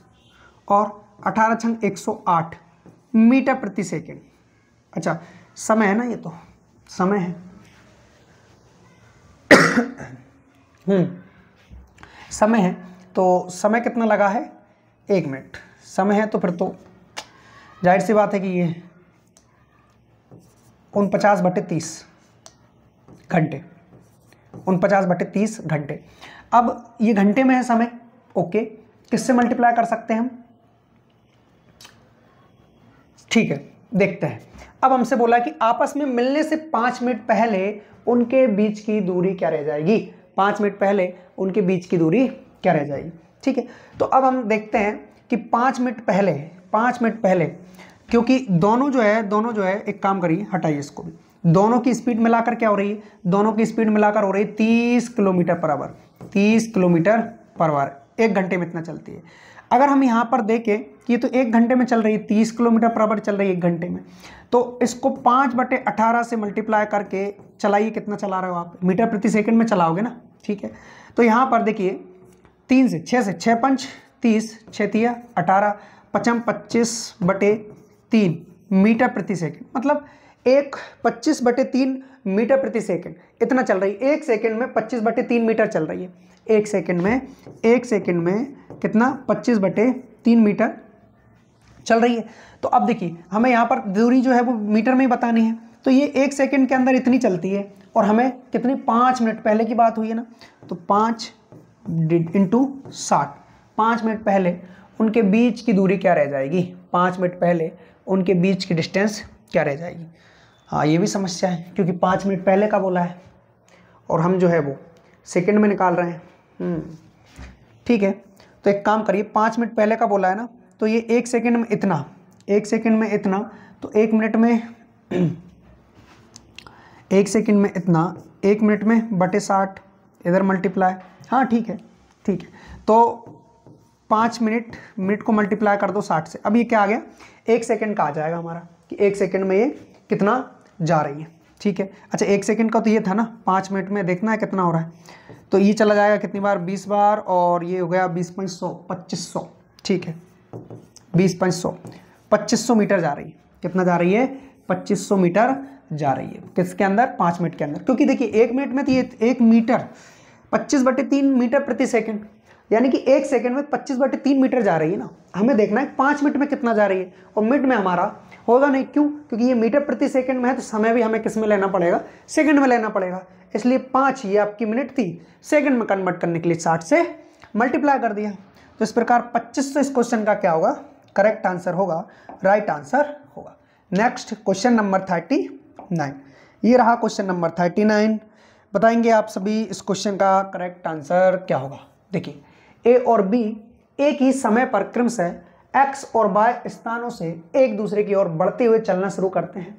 और 18 छंग 108 मीटर प्रति सेकेंड। अच्छा समय है ना, ये तो समय है समय है, तो समय कितना लगा है 1 मिनट समय है, तो फिर तो जाहिर सी बात है कि ये 49/30 घंटे, 49/30 घंटे। अब ये घंटे में है समय, ओके, किससे मल्टीप्लाई कर सकते हैं हम, ठीक है देखते हैं। अब हमसे बोला कि आपस में मिलने से 5 मिनट पहले उनके बीच की दूरी क्या रह जाएगी, 5 मिनट पहले उनके बीच की दूरी क्या रह जाएगी। ठीक है, तो अब हम देखते हैं कि 5 मिनट पहले क्योंकि दोनों जो है एक काम करिए, हटाइए इसको भी, दोनों की स्पीड मिलाकर क्या हो रही है, दोनों की स्पीड मिलाकर हो रही है 30 kilometre per hour, 30 kilometre per hour, 1 घंटे में इतना चलती है। अगर हम यहाँ पर देखें कि ये तो 1 घंटे में चल रही है, 30 किलोमीटर पर आवर चल रही है 1 घंटे में, तो इसको 5/18 से मल्टीप्लाई करके चलाइए, कितना चला रहे हो आप, मीटर प्रति सेकंड में चलाओगे ना। ठीक है, तो यहाँ पर देखिए 3 से 6 से 6 पंच 30, 6 तिया 18, 5 25/3 मीटर प्रति सेकंड, मतलब 25/3 मीटर प्रति सेकंड इतना चल रही है। 1 सेकंड में 25/3 मीटर चल रही है, 1 सेकंड में कितना 25/3 मीटर चल रही है। तो अब देखिए हमें यहाँ पर दूरी जो है वो मीटर में ही बतानी है, तो ये 1 सेकंड के अंदर इतनी चलती है और हमें कितनी 5 मिनट पहले की बात हुई है ना, तो 5 × 60, 5 मिनट पहले उनके बीच की दूरी क्या रह जाएगी, 5 मिनट पहले उनके बीच की डिस्टेंस क्या रह जाएगी। हाँ ये भी समस्या है क्योंकि 5 मिनट पहले का बोला है और हम जो है वो सेकंड में निकाल रहे हैं। ठीक है, तो एक काम करिए, 5 मिनट पहले का बोला है ना, तो ये 1 सेकंड में इतना, 1 सेकंड में इतना, तो 1 मिनट में 1 सेकंड में इतना, 1 मिनट में बटे 60, इधर मल्टीप्लाई, हाँ ठीक है ठीक है। तो 5 मिनट को मल्टीप्लाई कर दो 60 से। अब ये क्या आ गया, 1 सेकंड का आ जाएगा हमारा कि 1 सेकंड में ये कितना जा रही है, ठीक है। अच्छा 1 सेकंड का तो ये था ना, 5 मिनट में देखना है कितना हो रहा है, तो ये चला जाएगा कितनी बार, 20 बार, और ये हो गया 20/100 2500, ठीक है। 20/100 2500 मीटर जा रही है। कितना जा रही है, 2500 मीटर जा रही है। किसके अंदर, 5 मिनट के अंदर। क्योंकि देखिए 1 मिनट में तो ये 1 मीटर 25/3 मीटर प्रति सेकंड, यानी कि 1 सेकंड में 25/3 मीटर जा रही है ना। हमें देखना है 5 मिनट में कितना जा रही है, और मिनट में हमारा होगा नहीं, क्यों, क्योंकि ये मीटर प्रति सेकंड में है, तो समय भी हमें किस में लेना पड़ेगा, सेकंड में लेना पड़ेगा। इसलिए 5 ये आपकी मिनट थी, सेकंड में कन्वर्ट करने के लिए 60 से मल्टीप्लाई कर दिया। तो इस प्रकार 2500 इस क्वेश्चन का क्या होगा, करेक्ट आंसर होगा, राइट आंसर होगा। नेक्स्ट क्वेश्चन नंबर 39, ये रहा क्वेश्चन नंबर 39। बताएंगे आप सभी इस क्वेश्चन का करेक्ट आंसर क्या होगा। देखिए ए और बी एक ही समय पर क्रमशः एक्स और वाई स्थानों से एक दूसरे की ओर बढ़ते हुए चलना शुरू करते हैं।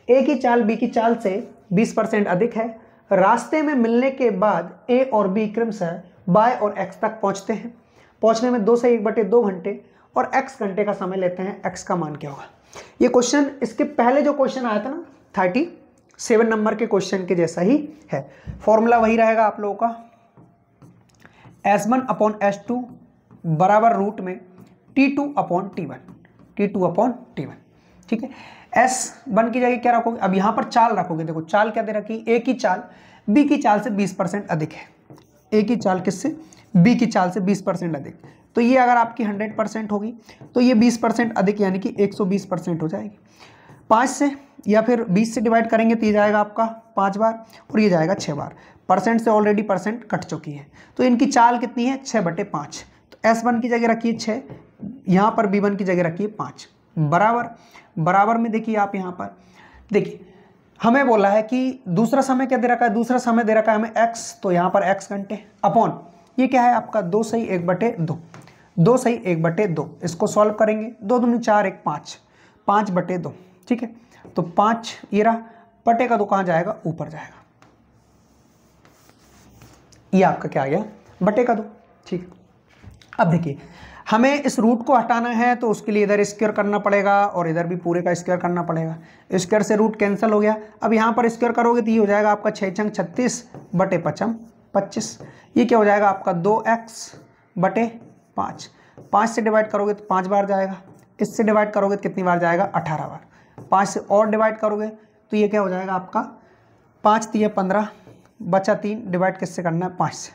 ए की चाल बी की चाल से 20% अधिक है। रास्ते में मिलने के बाद ए और बी क्रमशः वाई और एक्स तक पहुंचते हैं। पहुंचने में 2 से 1/2 घंटे और एक्स घंटे का समय लेते हैं। एक्स का मान क्या होगा। ये क्वेश्चन इसके पहले जो क्वेश्चन आया था ना 37 नंबर के क्वेश्चन के जैसा ही है। फॉर्मूला वही रहेगा आप लोगों का, S1/S2 बराबर रूट में T2/T1, T2/T1, ठीक है। S1 की जगह क्या रखोगे, अब यहाँ पर चाल रखोगे। देखो चाल क्या दे रखी, ए की चाल बी की चाल से 20% अधिक है। ए की चाल किससे, बी की चाल से 20% अधिक, तो ये अगर आपकी 100% होगी तो ये 20% अधिक यानी कि 120% हो जाएगी। 5 से या फिर 20 से डिवाइड करेंगे तो ये जाएगा आपका 5 बार और ये जाएगा 6 बार। परसेंट से ऑलरेडी परसेंट कट चुकी है, तो इनकी चाल कितनी है, 6/5। तो S1 की जगह रखिए 6, यहाँ पर B1 की जगह रखिए 5, बराबर में देखिए आप यहाँ पर देखिए हमें बोला है कि दूसरा समय क्या दे रखा है, दूसरा समय दे रखा है हमें x, तो यहाँ पर x घंटे अपॉन ये क्या है आपका 2 सही 1/2, 2 सही 1/2। इसको सॉल्व करेंगे, 2 दूनी 4 1 5, 5/2, ठीक है। तो 5 ये रहा, बटे का 2 कहाँ जाएगा, ऊपर जाएगा। ये आपका क्या आ गया, बटे का 2, ठीक। अब देखिए हमें इस रूट को हटाना है, तो उसके लिए इधर स्क्वायर करना पड़ेगा और इधर भी पूरे का स्क्वायर करना पड़ेगा। स्क्वायर से रूट कैंसिल हो गया। अब यहाँ पर स्क्वायर करोगे तो ये हो जाएगा आपका 6 छंग 36 बटे 5 25। ये क्या हो जाएगा आपका 2x/5। 5 से डिवाइड करोगे तो 5 बार जाएगा, इससे डिवाइड करोगे तो कितनी बार जाएगा, 18 बार। 5 से और डिवाइड करोगे तो ये क्या हो जाएगा आपका 5 3 15 बचा 3, डिवाइड किससे करना है, 5 से।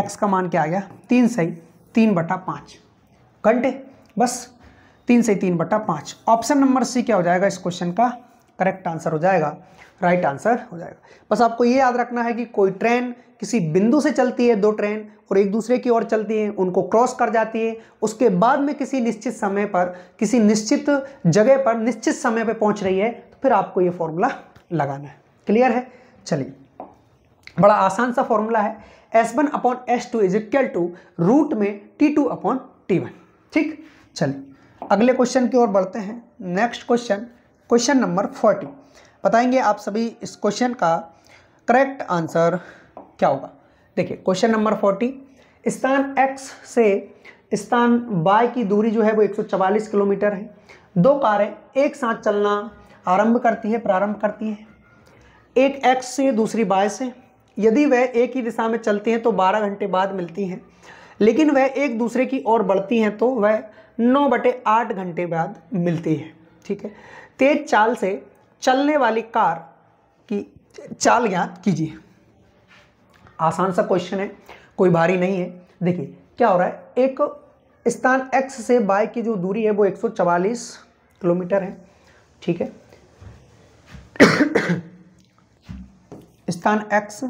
x का मान क्या आ गया, 3 सही 3/5 घंटे, बस 3 से 3/5। ऑप्शन नंबर सी क्या हो जाएगा इस क्वेश्चन का करेक्ट आंसर हो जाएगा, राइट आंसर हो जाएगा। बस आपको ये याद रखना है कि कोई ट्रेन किसी बिंदु से चलती है, 2 ट्रेन और एक दूसरे की ओर चलती है, उनको क्रॉस कर जाती है, उसके बाद में किसी निश्चित समय पर किसी निश्चित जगह पर निश्चित समय पर पहुंच रही है, तो फिर आपको ये फॉर्मूला लगाना है। क्लियर है, चलिए बड़ा आसान सा फॉर्मूला है, S1/S2 is equal to root में T2/T1, ठीक। चलिए अगले क्वेश्चन की ओर बढ़ते हैं। Next question number 40। बताएंगे आप सभी इस क्वेश्चन का करेक्ट आंसर क्या होगा। देखिए क्वेश्चन नंबर 40, स्थान x से स्थान y की दूरी जो है वो 144 किलोमीटर है। 2 कारें एक साथ चलना प्रारंभ करती है, एक x से दूसरी y से। यदि वह एक ही दिशा में चलती हैं तो 12 घंटे बाद मिलती हैं, लेकिन वह एक दूसरे की ओर बढ़ती हैं तो वह 9/8 घंटे बाद मिलती है, ठीक है। तेज चाल से चलने वाली कार की चाल ज्ञात कीजिए। आसान सा क्वेश्चन है, कोई भारी नहीं है। देखिए क्या हो रहा है, एक स्थान x से y की जो दूरी है वो 144 किलोमीटर है, ठीक है। स्थान x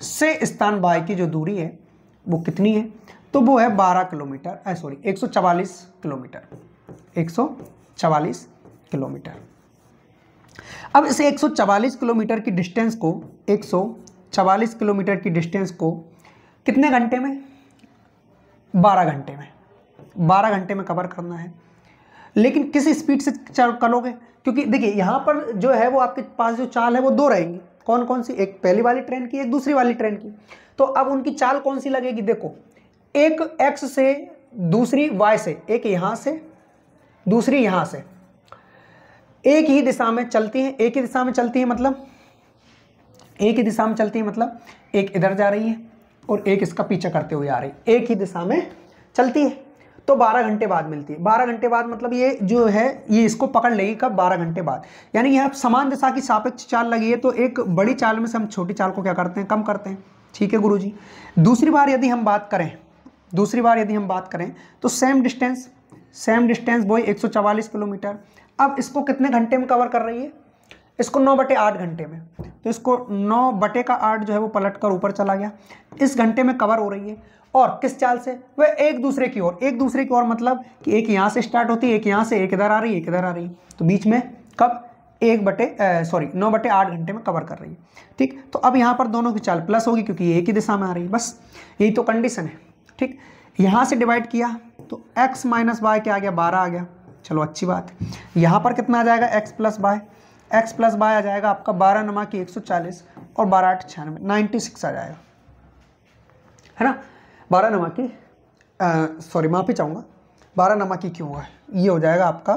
से स्थान y की जो दूरी है वो कितनी है, तो वो है 12 किलोमीटर, 144 किलोमीटर, 144 किलोमीटर। अब इसे 144 किलोमीटर की डिस्टेंस को 144 किलोमीटर की डिस्टेंस को कितने घंटे में, 12 घंटे में, 12 घंटे में कवर करना है। लेकिन किस स्पीड से करोगे, क्योंकि देखिए यहाँ पर जो है वो आपके पास जो चाल है वो 2 रहेंगी, कौन कौन सी, एक पहली वाली ट्रेन की, एक दूसरी वाली ट्रेन की। तो अब उनकी चाल कौन सी लगेगी, देखो एक x से दूसरी y से, एक यहां से दूसरी यहां से, एक ही दिशा में चलती है, एक ही दिशा में चलती है मतलब एक ही दिशा में चलती है मतलब एक इधर जा रही है और एक इसका पीछा करते हुए आ रही है, एक ही दिशा में चलती है। तो 12 घंटे बाद मिलती है। 12 घंटे बाद मतलब ये जो है ये इसको पकड़ लेगी कब, 12 घंटे बाद। यानी यहाँ समान दिशा की सापेक्ष चाल लगी है, तो एक बड़ी चाल में से हम छोटी चाल को क्या करते हैं, कम करते हैं। ठीक है गुरुजी। दूसरी बार यदि हम बात करें तो सेम डिस्टेंस वही 144 किलोमीटर। अब इसको कितने घंटे में कवर कर रही है, इसको 9/8 घंटे में। तो इसको 9/8 जो है वो पलट कर ऊपर चला गया, इस घंटे में कवर हो रही है। और किस चाल से, वह एक दूसरे की ओर मतलब कि एक यहाँ से स्टार्ट होती है, एक यहाँ से, एक इधर आ रही है, एक इधर आ रही है। तो बीच में कब 9/8 घंटे में कवर कर रही है। ठीक, तो अब यहाँ पर दोनों की चाल प्लस होगी क्योंकि एक ही दिशा में आ रही है। बस यही तो कंडीशन है। ठीक, यहाँ से डिवाइड किया तो x माइनस वाई क्या आ गया, 12 आ गया। चलो अच्छी बात है। यहाँ पर कितना आ जाएगा, x प्लस वाई आ जाएगा आपका 12 नमा की 140 और 12 8 96, 96 आ जाएगा, है ना। 12 नमा की माफी चाहूँगा, 12 नमा की क्यों है, ये हो जाएगा आपका,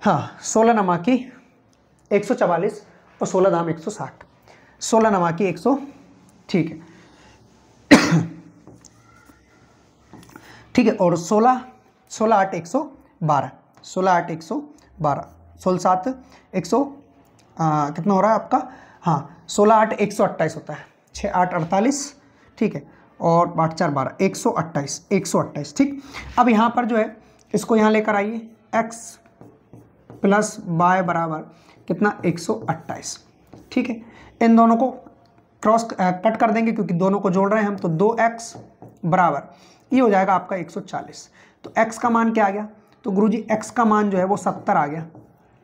हाँ 16 नमा की 144 और 16 दाम 160, 16 नमा की 100। ठीक है ठीक है। और 16 8 112, 16 8 112, 16 7 100 कितना हो रहा है आपका, हाँ 16 8 128 होता है, 6 8 48। ठीक है, और 8 4 12 128। ठीक, अब यहाँ पर जो है इसको यहाँ लेकर आइए, x प्लस वाई बराबर कितना 128। ठीक है, इन दोनों को क्रॉस कट कर देंगे क्योंकि दोनों को जोड़ रहे हैं हम। तो 2x बराबर ये हो जाएगा आपका 140। तो x का मान क्या आ गया, तो गुरुजी x का मान जो है वो 70 आ गया।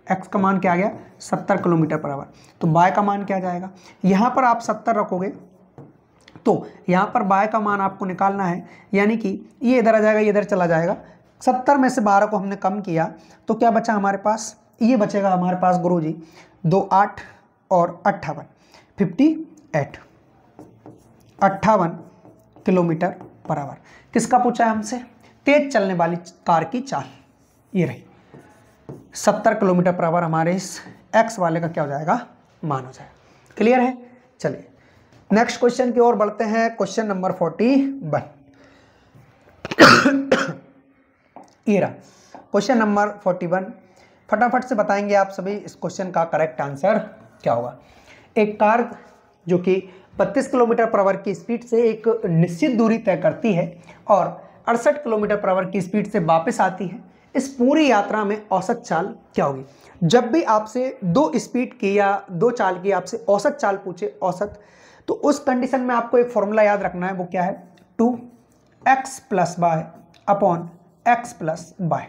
x का मान क्या आ गया, 70 किलोमीटर पर आवर। तो y का मान क्या आ जाएगा, यहाँ पर आप 70 रखोगे तो यहाँ पर y का मान आपको निकालना है, यानी कि ये इधर आ जाएगा, ये इधर चला जाएगा। 70 में से 12 को हमने कम किया तो क्या बचा हमारे पास, ये बचेगा हमारे पास गुरुजी 2 8 और 58, 58 किलोमीटर पर आवर। किसका पूछा है हमसे, तेज चलने वाली कार की चाल, ये रही 70 किलोमीटर पर आवर हमारे इस x वाले का क्या हो जाएगा, मान हो जाएगा। क्लियर है। चलिए नेक्स्ट क्वेश्चन की ओर बढ़ते हैं, क्वेश्चन नंबर 41। ये रहा क्वेश्चन नंबर 41। फटाफट से बताएंगे आप सभी इस क्वेश्चन का करेक्ट आंसर क्या होगा। एक कार जो कि 32 किलोमीटर पर आवर की स्पीड से एक निश्चित दूरी तय करती है और 68 किलोमीटर पर आवर की स्पीड से वापस आती है, इस पूरी यात्रा में औसत चाल क्या होगी। जब भी आपसे दो स्पीड की या दो चाल की आपसे औसत चाल पूछे, औसत, तो उस कंडीशन में आपको एक फॉर्मूला याद रखना है, वो क्या है, 2x plus y upon x plus y.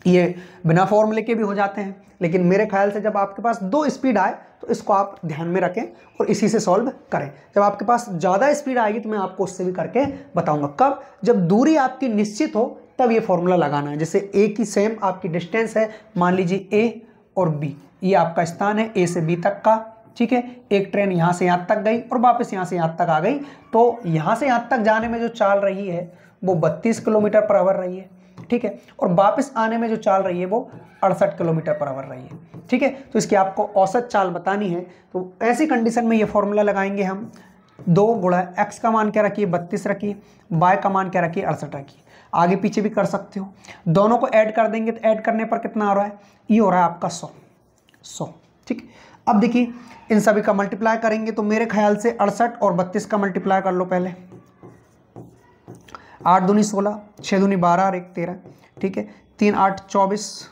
ये बिना फॉर्मूले के भी हो जाते हैं, लेकिन मेरे ख्याल से जब आपके पास दो स्पीड आए तो इसको आप ध्यान में रखें और इसी से सॉल्व करें। जब आपके पास ज़्यादा स्पीड आएगी तो मैं आपको उससे भी करके बताऊंगा। कब, जब दूरी आपकी निश्चित हो तब ये फॉर्मूला लगाना है। जैसे ए की सेम आपकी डिस्टेंस है, मान लीजिए ए और बी, ये आपका स्थान है ए से बी तक का। ठीक है, एक ट्रेन यहाँ से यहाँ तक गई और वापस यहाँ से यहाँ तक आ गई, तो यहाँ से यहाँ तक जाने में जो चाल रही है वो 32 किलोमीटर पर आवर रही है। ठीक है, और वापस आने में जो चाल रही है वो 68 किलोमीटर पर आवर रही है। ठीक है, तो इसकी आपको औसत चाल बतानी है। तो ऐसी कंडीशन में ये फॉर्मूला लगाएंगे हम, 2 गुणा x का मान क्या रखिए 32 रखिए, y का मान क्या रखिए 68 रखिए। आगे पीछे भी कर सकते हो, दोनों को ऐड कर देंगे तो ऐड करने पर कितना आ रहा है, ये हो रहा है आपका 100। ठीक, अब देखिए इन सभी का मल्टीप्लाई करेंगे तो मेरे ख्याल से 68 और 32 का मल्टीप्लाई कर लो पहले। 8 दूनी 16, 6 दूनी 12 और 1 13। ठीक है, 3 8 24,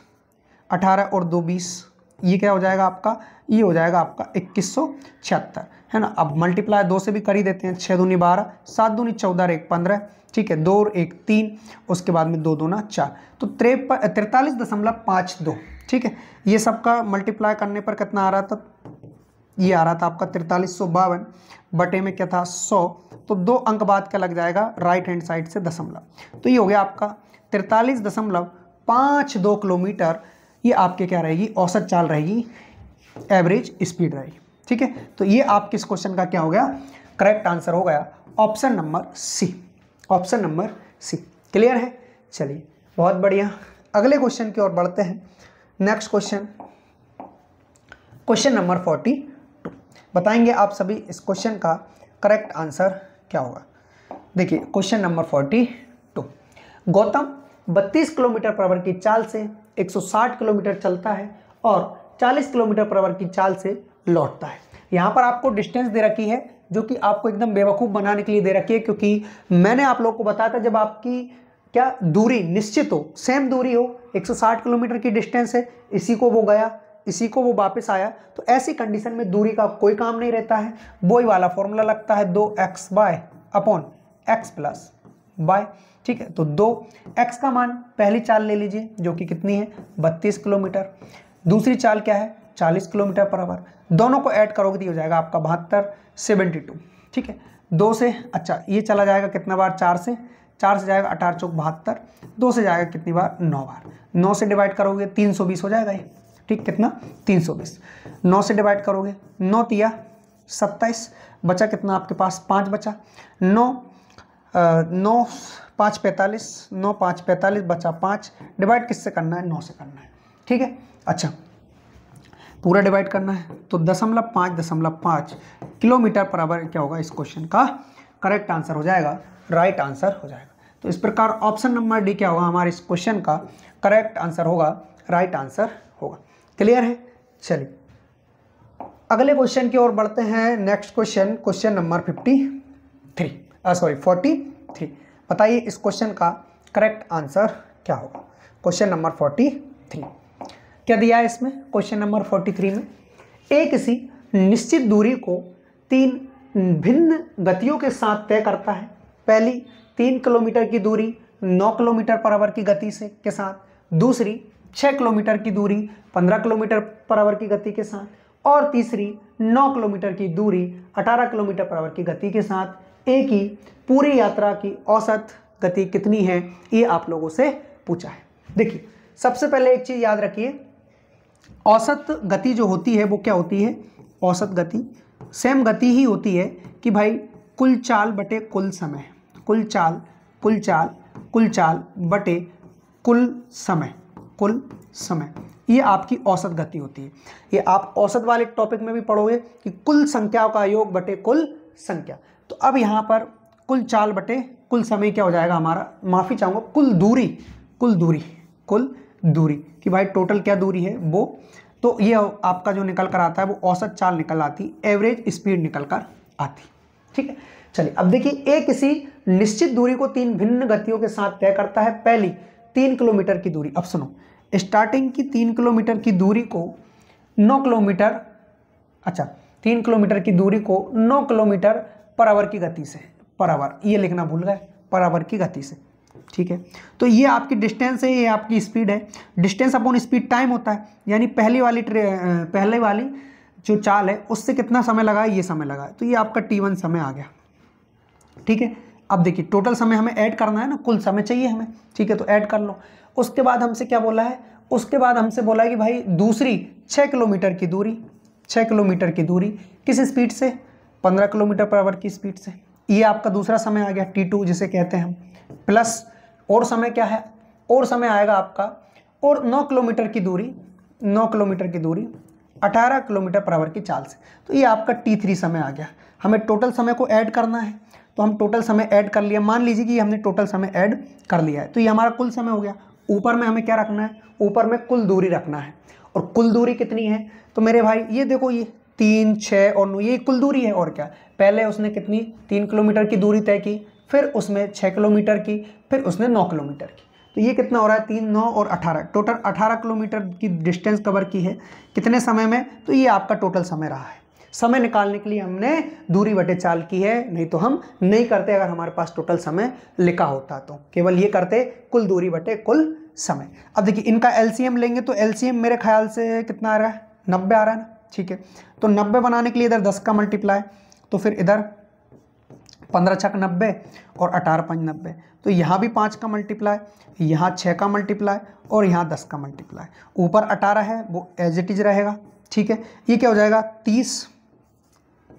18 और 2 20, ये क्या हो जाएगा आपका, ये हो जाएगा आपका 2176, है ना। अब मल्टीप्लाई 2 से भी कर ही देते हैं, 6 दूनी 12, 7 दूनी 14 और 1 15। ठीक है, 2 और 1 3, उसके बाद में 2 दूना 4, तो 43.52। ठीक है, ये सबका मल्टीप्लाई करने पर कितना आ रहा था, ये आ रहा था आपका 4352 बटे में क्या था 100, तो 2 अंक बाद क्या लग जाएगा राइट हैंड साइड से दशमलव, तो ये हो गया आपका 43.52 किलोमीटर। ये आपके क्या रहेगी, औसत चाल रहेगी एवरेज स्पीड रहेगी। ठीक है, तो ये आपके इस क्वेश्चन का क्या हो गया, करेक्ट आंसर हो गया option number C, option number C. Clear है, चलिए बहुत बढ़िया, अगले क्वेश्चन की ओर बढ़ते हैं। नेक्स्ट क्वेश्चन, क्वेश्चन नंबर 42, बताएंगे आप सभी इस क्वेश्चन का करेक्ट आंसर क्या होगा। देखिए question number 42, Gautam 32 kilometre per hour की चाल से 160 किलोमीटर चलता है और 40 किलोमीटर पर आवर की चाल से लौटता है। यहाँ पर आपको डिस्टेंस दे रखी है जो कि आपको एकदम बेवकूफ़ बनाने के लिए दे रखी है, क्योंकि मैंने आप लोगों को बताया था जब आपकी क्या दूरी निश्चित हो, सेम दूरी हो, 160 किलोमीटर की डिस्टेंस है, इसी को वो गया, इसी को वो वापस आया, तो ऐसी कंडीशन में दूरी का कोई काम नहीं रहता है, वही वाला फॉर्मूला लगता है 2x y upon x plus y. ठीक है, तो 2x का मान पहली चाल ले लीजिए जो कि कितनी है 32 किलोमीटर, दूसरी चाल क्या है 40 किलोमीटर पर आवर, दोनों को ऐड करोगे तो हो जाएगा आपका 72। ठीक है, 2 से, अच्छा ये चला जाएगा कितना बार, 4 से जाएगा 18 चौक 72, 2 से जाएगा कितनी बार 9 बार, 9 से डिवाइड करोगे 320 हो जाएगा ये। ठीक, कितना 320, 9 से डिवाइड करोगे 9 तिया 27, बचा कितना आपके पास 5 बचा, 9 5 45, 9 5 45 बचा 5, डिवाइड किससे करना है 9 से करना है। ठीक है, अच्छा पूरा डिवाइड करना है तो 0.5 किलोमीटर पर आवर क्या होगा इस क्वेश्चन का करेक्ट आंसर हो जाएगा, राइट आंसर हो जाएगा। तो इस प्रकार ऑप्शन नंबर डी क्या होगा हमारे इस क्वेश्चन का करेक्ट आंसर होगा, राइट आंसर होगा। क्लियर है, चलिए अगले क्वेश्चन की ओर बढ़ते हैं। नेक्स्ट क्वेश्चन, क्वेश्चन नंबर 43, बताइए इस क्वेश्चन का करेक्ट आंसर क्या होगा। क्वेश्चन नंबर 43 क्या दिया है इसमें, क्वेश्चन नंबर 43 में एक किसी निश्चित दूरी को 3 भिन्न गतियों के साथ तय करता है। पहली 3 किलोमीटर की दूरी 9 किलोमीटर पर आवर की गति से के साथ, दूसरी 6 किलोमीटर की दूरी 15 किलोमीटर पर आवर की गति के साथ, और तीसरी 9 किलोमीटर की दूरी 18 किलोमीटर पर आवर की गति के साथ। एक ही पूरी यात्रा की औसत गति कितनी है, ये आप लोगों से पूछा है। देखिए सबसे पहले एक चीज़ याद रखिए, औसत गति जो होती है वो क्या होती है, औसत गति सेम गति ही होती है कि भाई कुल चाल बटे कुल समय, कुल चाल बटे कुल समय, ये आपकी औसत गति होती है। ये आप औसत वाले टॉपिक में भी पढ़ोगे कि कुल संख्याओं का योग बटे कुल संख्या। तो अब यहाँ पर कुल चाल बटे कुल समय क्या हो जाएगा हमारा, माफ़ी चाहूँगा, कुल दूरी कि भाई टोटल क्या दूरी है वो, तो ये आपका जो निकल कर आता है वो औसत चाल निकल आती, एवरेज स्पीड निकल कर आती। ठीक है, चलिए अब देखिए एक किसी निश्चित दूरी को 3 भिन्न गतियों के साथ तय करता है। पहली 3 किलोमीटर की दूरी, अब सुनो, स्टार्टिंग की 3 किलोमीटर की दूरी को 9 किलोमीटर, अच्छा 3 किलोमीटर की दूरी को 9 किलोमीटर पर आवर की गति से, पर आवर ये लिखना भूल गए, पर आवर की गति से। ठीक है, तो ये आपकी डिस्टेंस है, ये आपकी स्पीड है, डिस्टेंस अपॉन स्पीड टाइम होता है, यानी पहले वाली जो चाल है उससे कितना समय लगा है, ये समय लगा है, तो ये आपका T1 समय आ गया। ठीक है, अब देखिए टोटल समय हमें ऐड करना है ना, कुल समय चाहिए हमें। ठीक है, तो ऐड कर लो। उसके बाद हमसे क्या बोला है, उसके बाद हमसे बोला है कि भाई दूसरी 6 किलोमीटर की दूरी किस स्पीड से, 15 किलोमीटर पर आवर की स्पीड से, ये आपका दूसरा समय आ गया T2 जिसे कहते हैं हम, प्लस और समय क्या है, और समय आएगा आपका, और 9 किलोमीटर की दूरी 18 किलोमीटर पर आवर की चाल से, तो ये आपका T3 समय आ गया। हमें टोटल समय को ऐड करना है, तो हम टोटल समय ऐड कर लिया, मान लीजिए कि हमने टोटल समय ऐड कर लिया है, तो ये हमारा कुल समय हो गया। ऊपर में हमें क्या रखना है, ऊपर में कुल दूरी रखना है, और कुल दूरी कितनी है, तो मेरे भाई ये देखो, ये 3, 6 और 9 ये कुल दूरी है। और क्या, पहले उसने कितनी 3 किलोमीटर की दूरी तय की, फिर उसमें 6 किलोमीटर की, फिर उसने 9 किलोमीटर की, तो ये कितना हो रहा है 3, 9 और 18, टोटल 18 किलोमीटर की डिस्टेंस कवर की है कितने समय में, तो ये आपका टोटल समय रहा है। समय निकालने के लिए हमने दूरी बटे चाल की है, नहीं तो हम नहीं करते अगर हमारे पास टोटल समय लिखा होता, तो केवल ये करते कुल दूरी बटे कुल समय। अब देखिए इनका एलसीएम लेंगे तो एलसीएम मेरे ख्याल से कितना आ रहा है, 90 आ रहा है ना। ठीक है, तो 90 बनाने के लिए इधर 10 का मल्टीप्लाई, तो फिर इधर 15 छक 90 और 18 5 90, तो यहाँ भी 5 का मल्टीप्लाई, यहाँ 6 का मल्टीप्लाई और यहाँ 10 का मल्टीप्लाई। ऊपर 18 है वो एज इट इज रहेगा। ठीक है, ये क्या हो जाएगा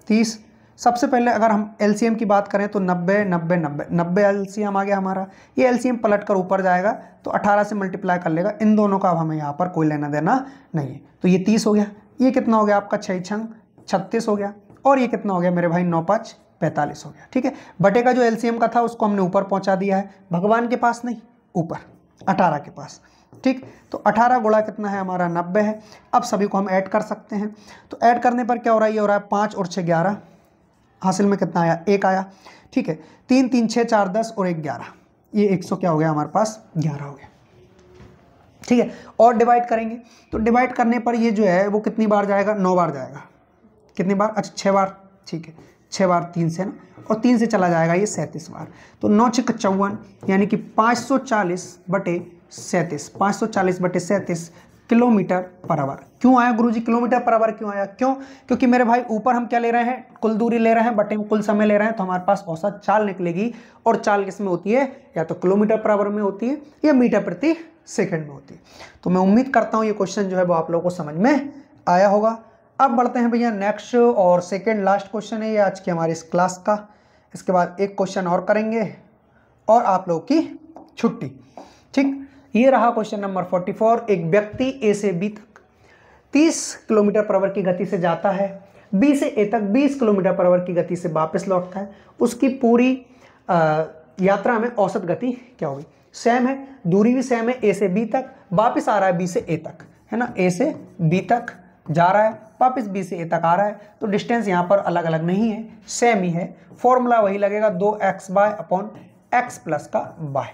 30। सबसे पहले अगर हम एलसीएम की बात करें तो 90 90 90 90 एलसीएम आ गया हमारा। ये एलसीएम पलट कर ऊपर जाएगा तो 18 से मल्टीप्लाई कर लेगा। इन दोनों का अब हमें यहाँ पर कोई लेना देना नहीं है। तो ये 30 हो गया। ये कितना हो गया आपका 6 छंग 36 हो गया। और ये कितना हो गया मेरे भाई 9 5 45 हो गया। ठीक है, बटे का जो एलसीएम का था उसको हमने ऊपर पहुँचा दिया है, भगवान के पास नहीं, ऊपर 18 के पास। ठीक, तो 18 गुणा कितना है हमारा 90 है। अब सभी को हम ऐड कर सकते हैं। तो ऐड करने पर क्या हो रहा है, ये हो रहा है 5 और 6 11, हासिल में कितना आया 1 आया। ठीक है, 3 3 6 4 10 और 1 11, ये 100 क्या हो गया हमारे पास 11 हो गया। ठीक है, और डिवाइड करेंगे तो डिवाइड करने पर ये जो है वो कितनी बार जाएगा, 9 बार जाएगा। कितनी बार, अच्छा 6 बार। ठीक है, 6 बार 3 से ना, और 3 से चला जाएगा ये 37 बार। तो 9 6 54 यानी कि 540 बटे 37, 540 बटे 37 किलोमीटर पर आवर। क्यों आया गुरुजी किलोमीटर पर आवर क्यों आया? क्यों? क्योंकि मेरे भाई ऊपर हम क्या ले रहे हैं, कुल दूरी ले रहे हैं, बटे में कुल समय ले रहे हैं, तो हमारे पास औसत चाल निकलेगी। और चाल किस में होती है, या तो किलोमीटर पर आवर में होती है या मीटर प्रति सेकंड में होती है। तो मैं उम्मीद करता हूँ ये क्वेश्चन जो है वो आप लोगों को समझ में आया होगा। अब बढ़ते हैं भैया नेक्स्ट और सेकेंड लास्ट क्वेश्चन है ये आज की हमारी इस क्लास का। इसके बाद एक क्वेश्चन और करेंगे और आप लोगों की छुट्टी। ठीक, ये रहा क्वेश्चन नंबर 44। एक व्यक्ति ए से बी तक 30 किलोमीटर पर आवर की गति से जाता है, बी से ए तक 20 किलोमीटर पर आवर की गति से वापस लौटता है। उसकी पूरी यात्रा में औसत गति क्या होगी? सेम है, दूरी भी सेम है, ए से बी तक, वापस आ रहा है बी से ए तक, है ना, ए से बी तक जा रहा है, वापस बी से ए तक आ रहा है। तो डिस्टेंस यहाँ पर अलग अलग नहीं है, सेम ही है। फॉर्मूला वही लगेगा 2x y upon x plus का y।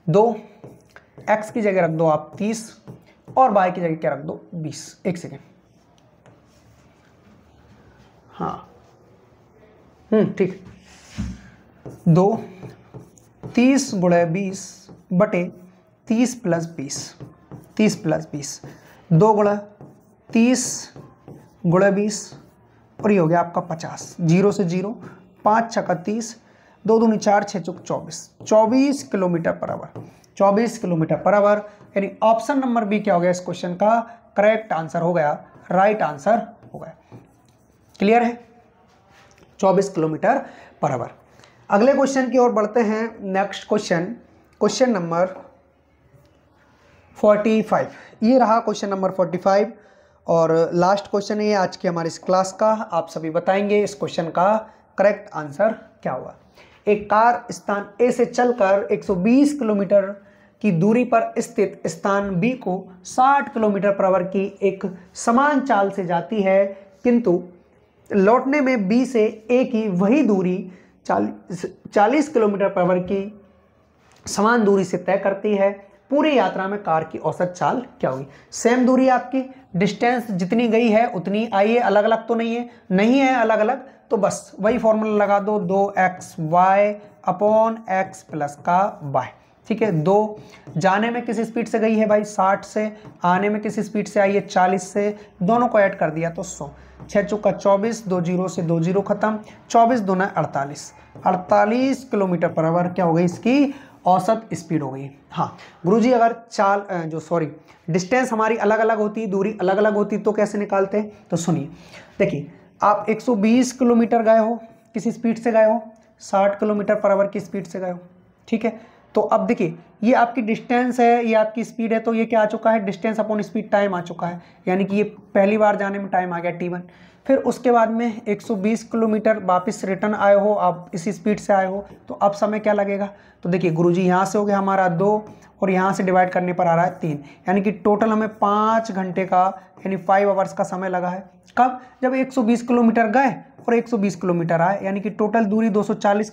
2x की जगह रख दो आप 30 और y की जगह क्या रख दो 20। एक सेकेंड, हाँ ठीक, 2 30 गुणे 20 बटे 30 प्लस 20, 30 प्लस 20, 2 गुणा 30 गुणे 20 और ये हो गया आपका 50। 0 से 0, 5 छक्का 30, 2 दूनी 4, 6 चौक 24, 24 kilometre per hour, 24 kilometre per hour. यानी ऑप्शन नंबर बी क्या हो गया इस क्वेश्चन का करेक्ट आंसर हो गया, राइट आंसर हो गया। क्लियर है, 24 किलोमीटर पर आवर। अगले क्वेश्चन की ओर बढ़ते हैं। Next question, question number 45। ये रहा क्वेश्चन नंबर 45 और लास्ट क्वेश्चन है आज की हमारी इस क्लास का। आप सभी बताएंगे इस क्वेश्चन का करेक्ट आंसर क्या हुआ। एक कार स्थान ए से चलकर 120 किलोमीटर की दूरी पर स्थित स्थान बी को 60 किलोमीटर पर आवर की एक समान चाल से जाती है, किंतु लौटने में बी से ए की वही दूरी 40 किलोमीटर पर आवर की समान दूरी से तय करती है। पूरी यात्रा में कार की औसत चाल क्या होगी? सेम दूरी आपकी, डिस्टेंस जितनी गई है उतनी आई है, अलग अलग तो नहीं है, नहीं है अलग अलग, तो बस वही फॉर्मूला लगा दो 2xy अपॉन x प्लस का y। ठीक है, 2 जाने में किस स्पीड से गई है भाई 60 से, आने में किस स्पीड से आई है 40 से, दोनों को ऐड कर दिया तो 100। 6 चौका 24, 2 जीरो से 2 जीरो खत्म, 24 दूना 48, 48 किलोमीटर पर आवर क्या हो गई इसकी औसत स्पीड हो गई। हाँ गुरुजी, अगर डिस्टेंस हमारी अलग अलग होती, दूरी अलग अलग होती तो कैसे निकालते हैं? तो सुनिए, देखिए आप 120 किलोमीटर गए हो, किसी स्पीड से गए हो, 60 किलोमीटर पर आवर की स्पीड से गए हो। ठीक है, तो अब देखिए ये आपकी डिस्टेंस है, ये आपकी स्पीड है, तो ये क्या आ चुका है डिस्टेंस अपॉन स्पीड टाइम आ चुका है, यानी कि ये पहली बार जाने में टाइम आ गया t1। फिर उसके बाद में 120 किलोमीटर वापस रिटर्न आए हो, आप इसी स्पीड से आए हो, तो अब समय क्या लगेगा? तो देखिए गुरुजी यहाँ से हो गया हमारा 2 और यहाँ से डिवाइड करने पर आ रहा है 3, यानी कि टोटल हमें 5 घंटे का यानी 5 आवर्स का समय लगा है। कब? जब 120 किलोमीटर गए और 120 किलोमीटर आए, यानी कि टोटल दूरी 240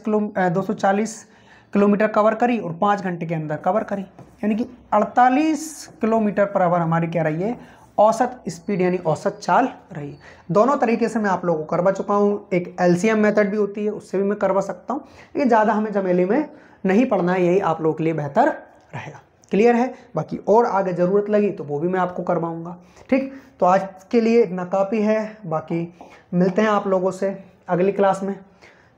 किलोमीटर कवर करी और 5 घंटे के अंदर कवर करी, यानी कि 48 किलोमीटर पर आवर हमारी क्या रही है औसत स्पीड यानी औसत चाल रही है। दोनों तरीके से मैं आप लोगों को करवा चुका हूँ, एक एलसीएम मेथड भी होती है उससे भी मैं करवा सकता हूँ, ये ज़्यादा हमें जमेले में नहीं पढ़ना है, यही आप लोगों के लिए बेहतर रहेगा। क्लियर है? बाकी और आगे ज़रूरत लगी तो वो भी मैं आपको करवाऊँगा। ठीक, तो आज के लिए इतना काफ़ी है, बाकी मिलते हैं आप लोगों से अगली क्लास में।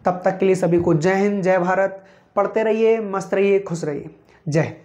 तब तक के लिए सभी को जय हिंद, जय भारत। पढ़ते रहिए, मस्त रहिए, खुश रहिए। जय।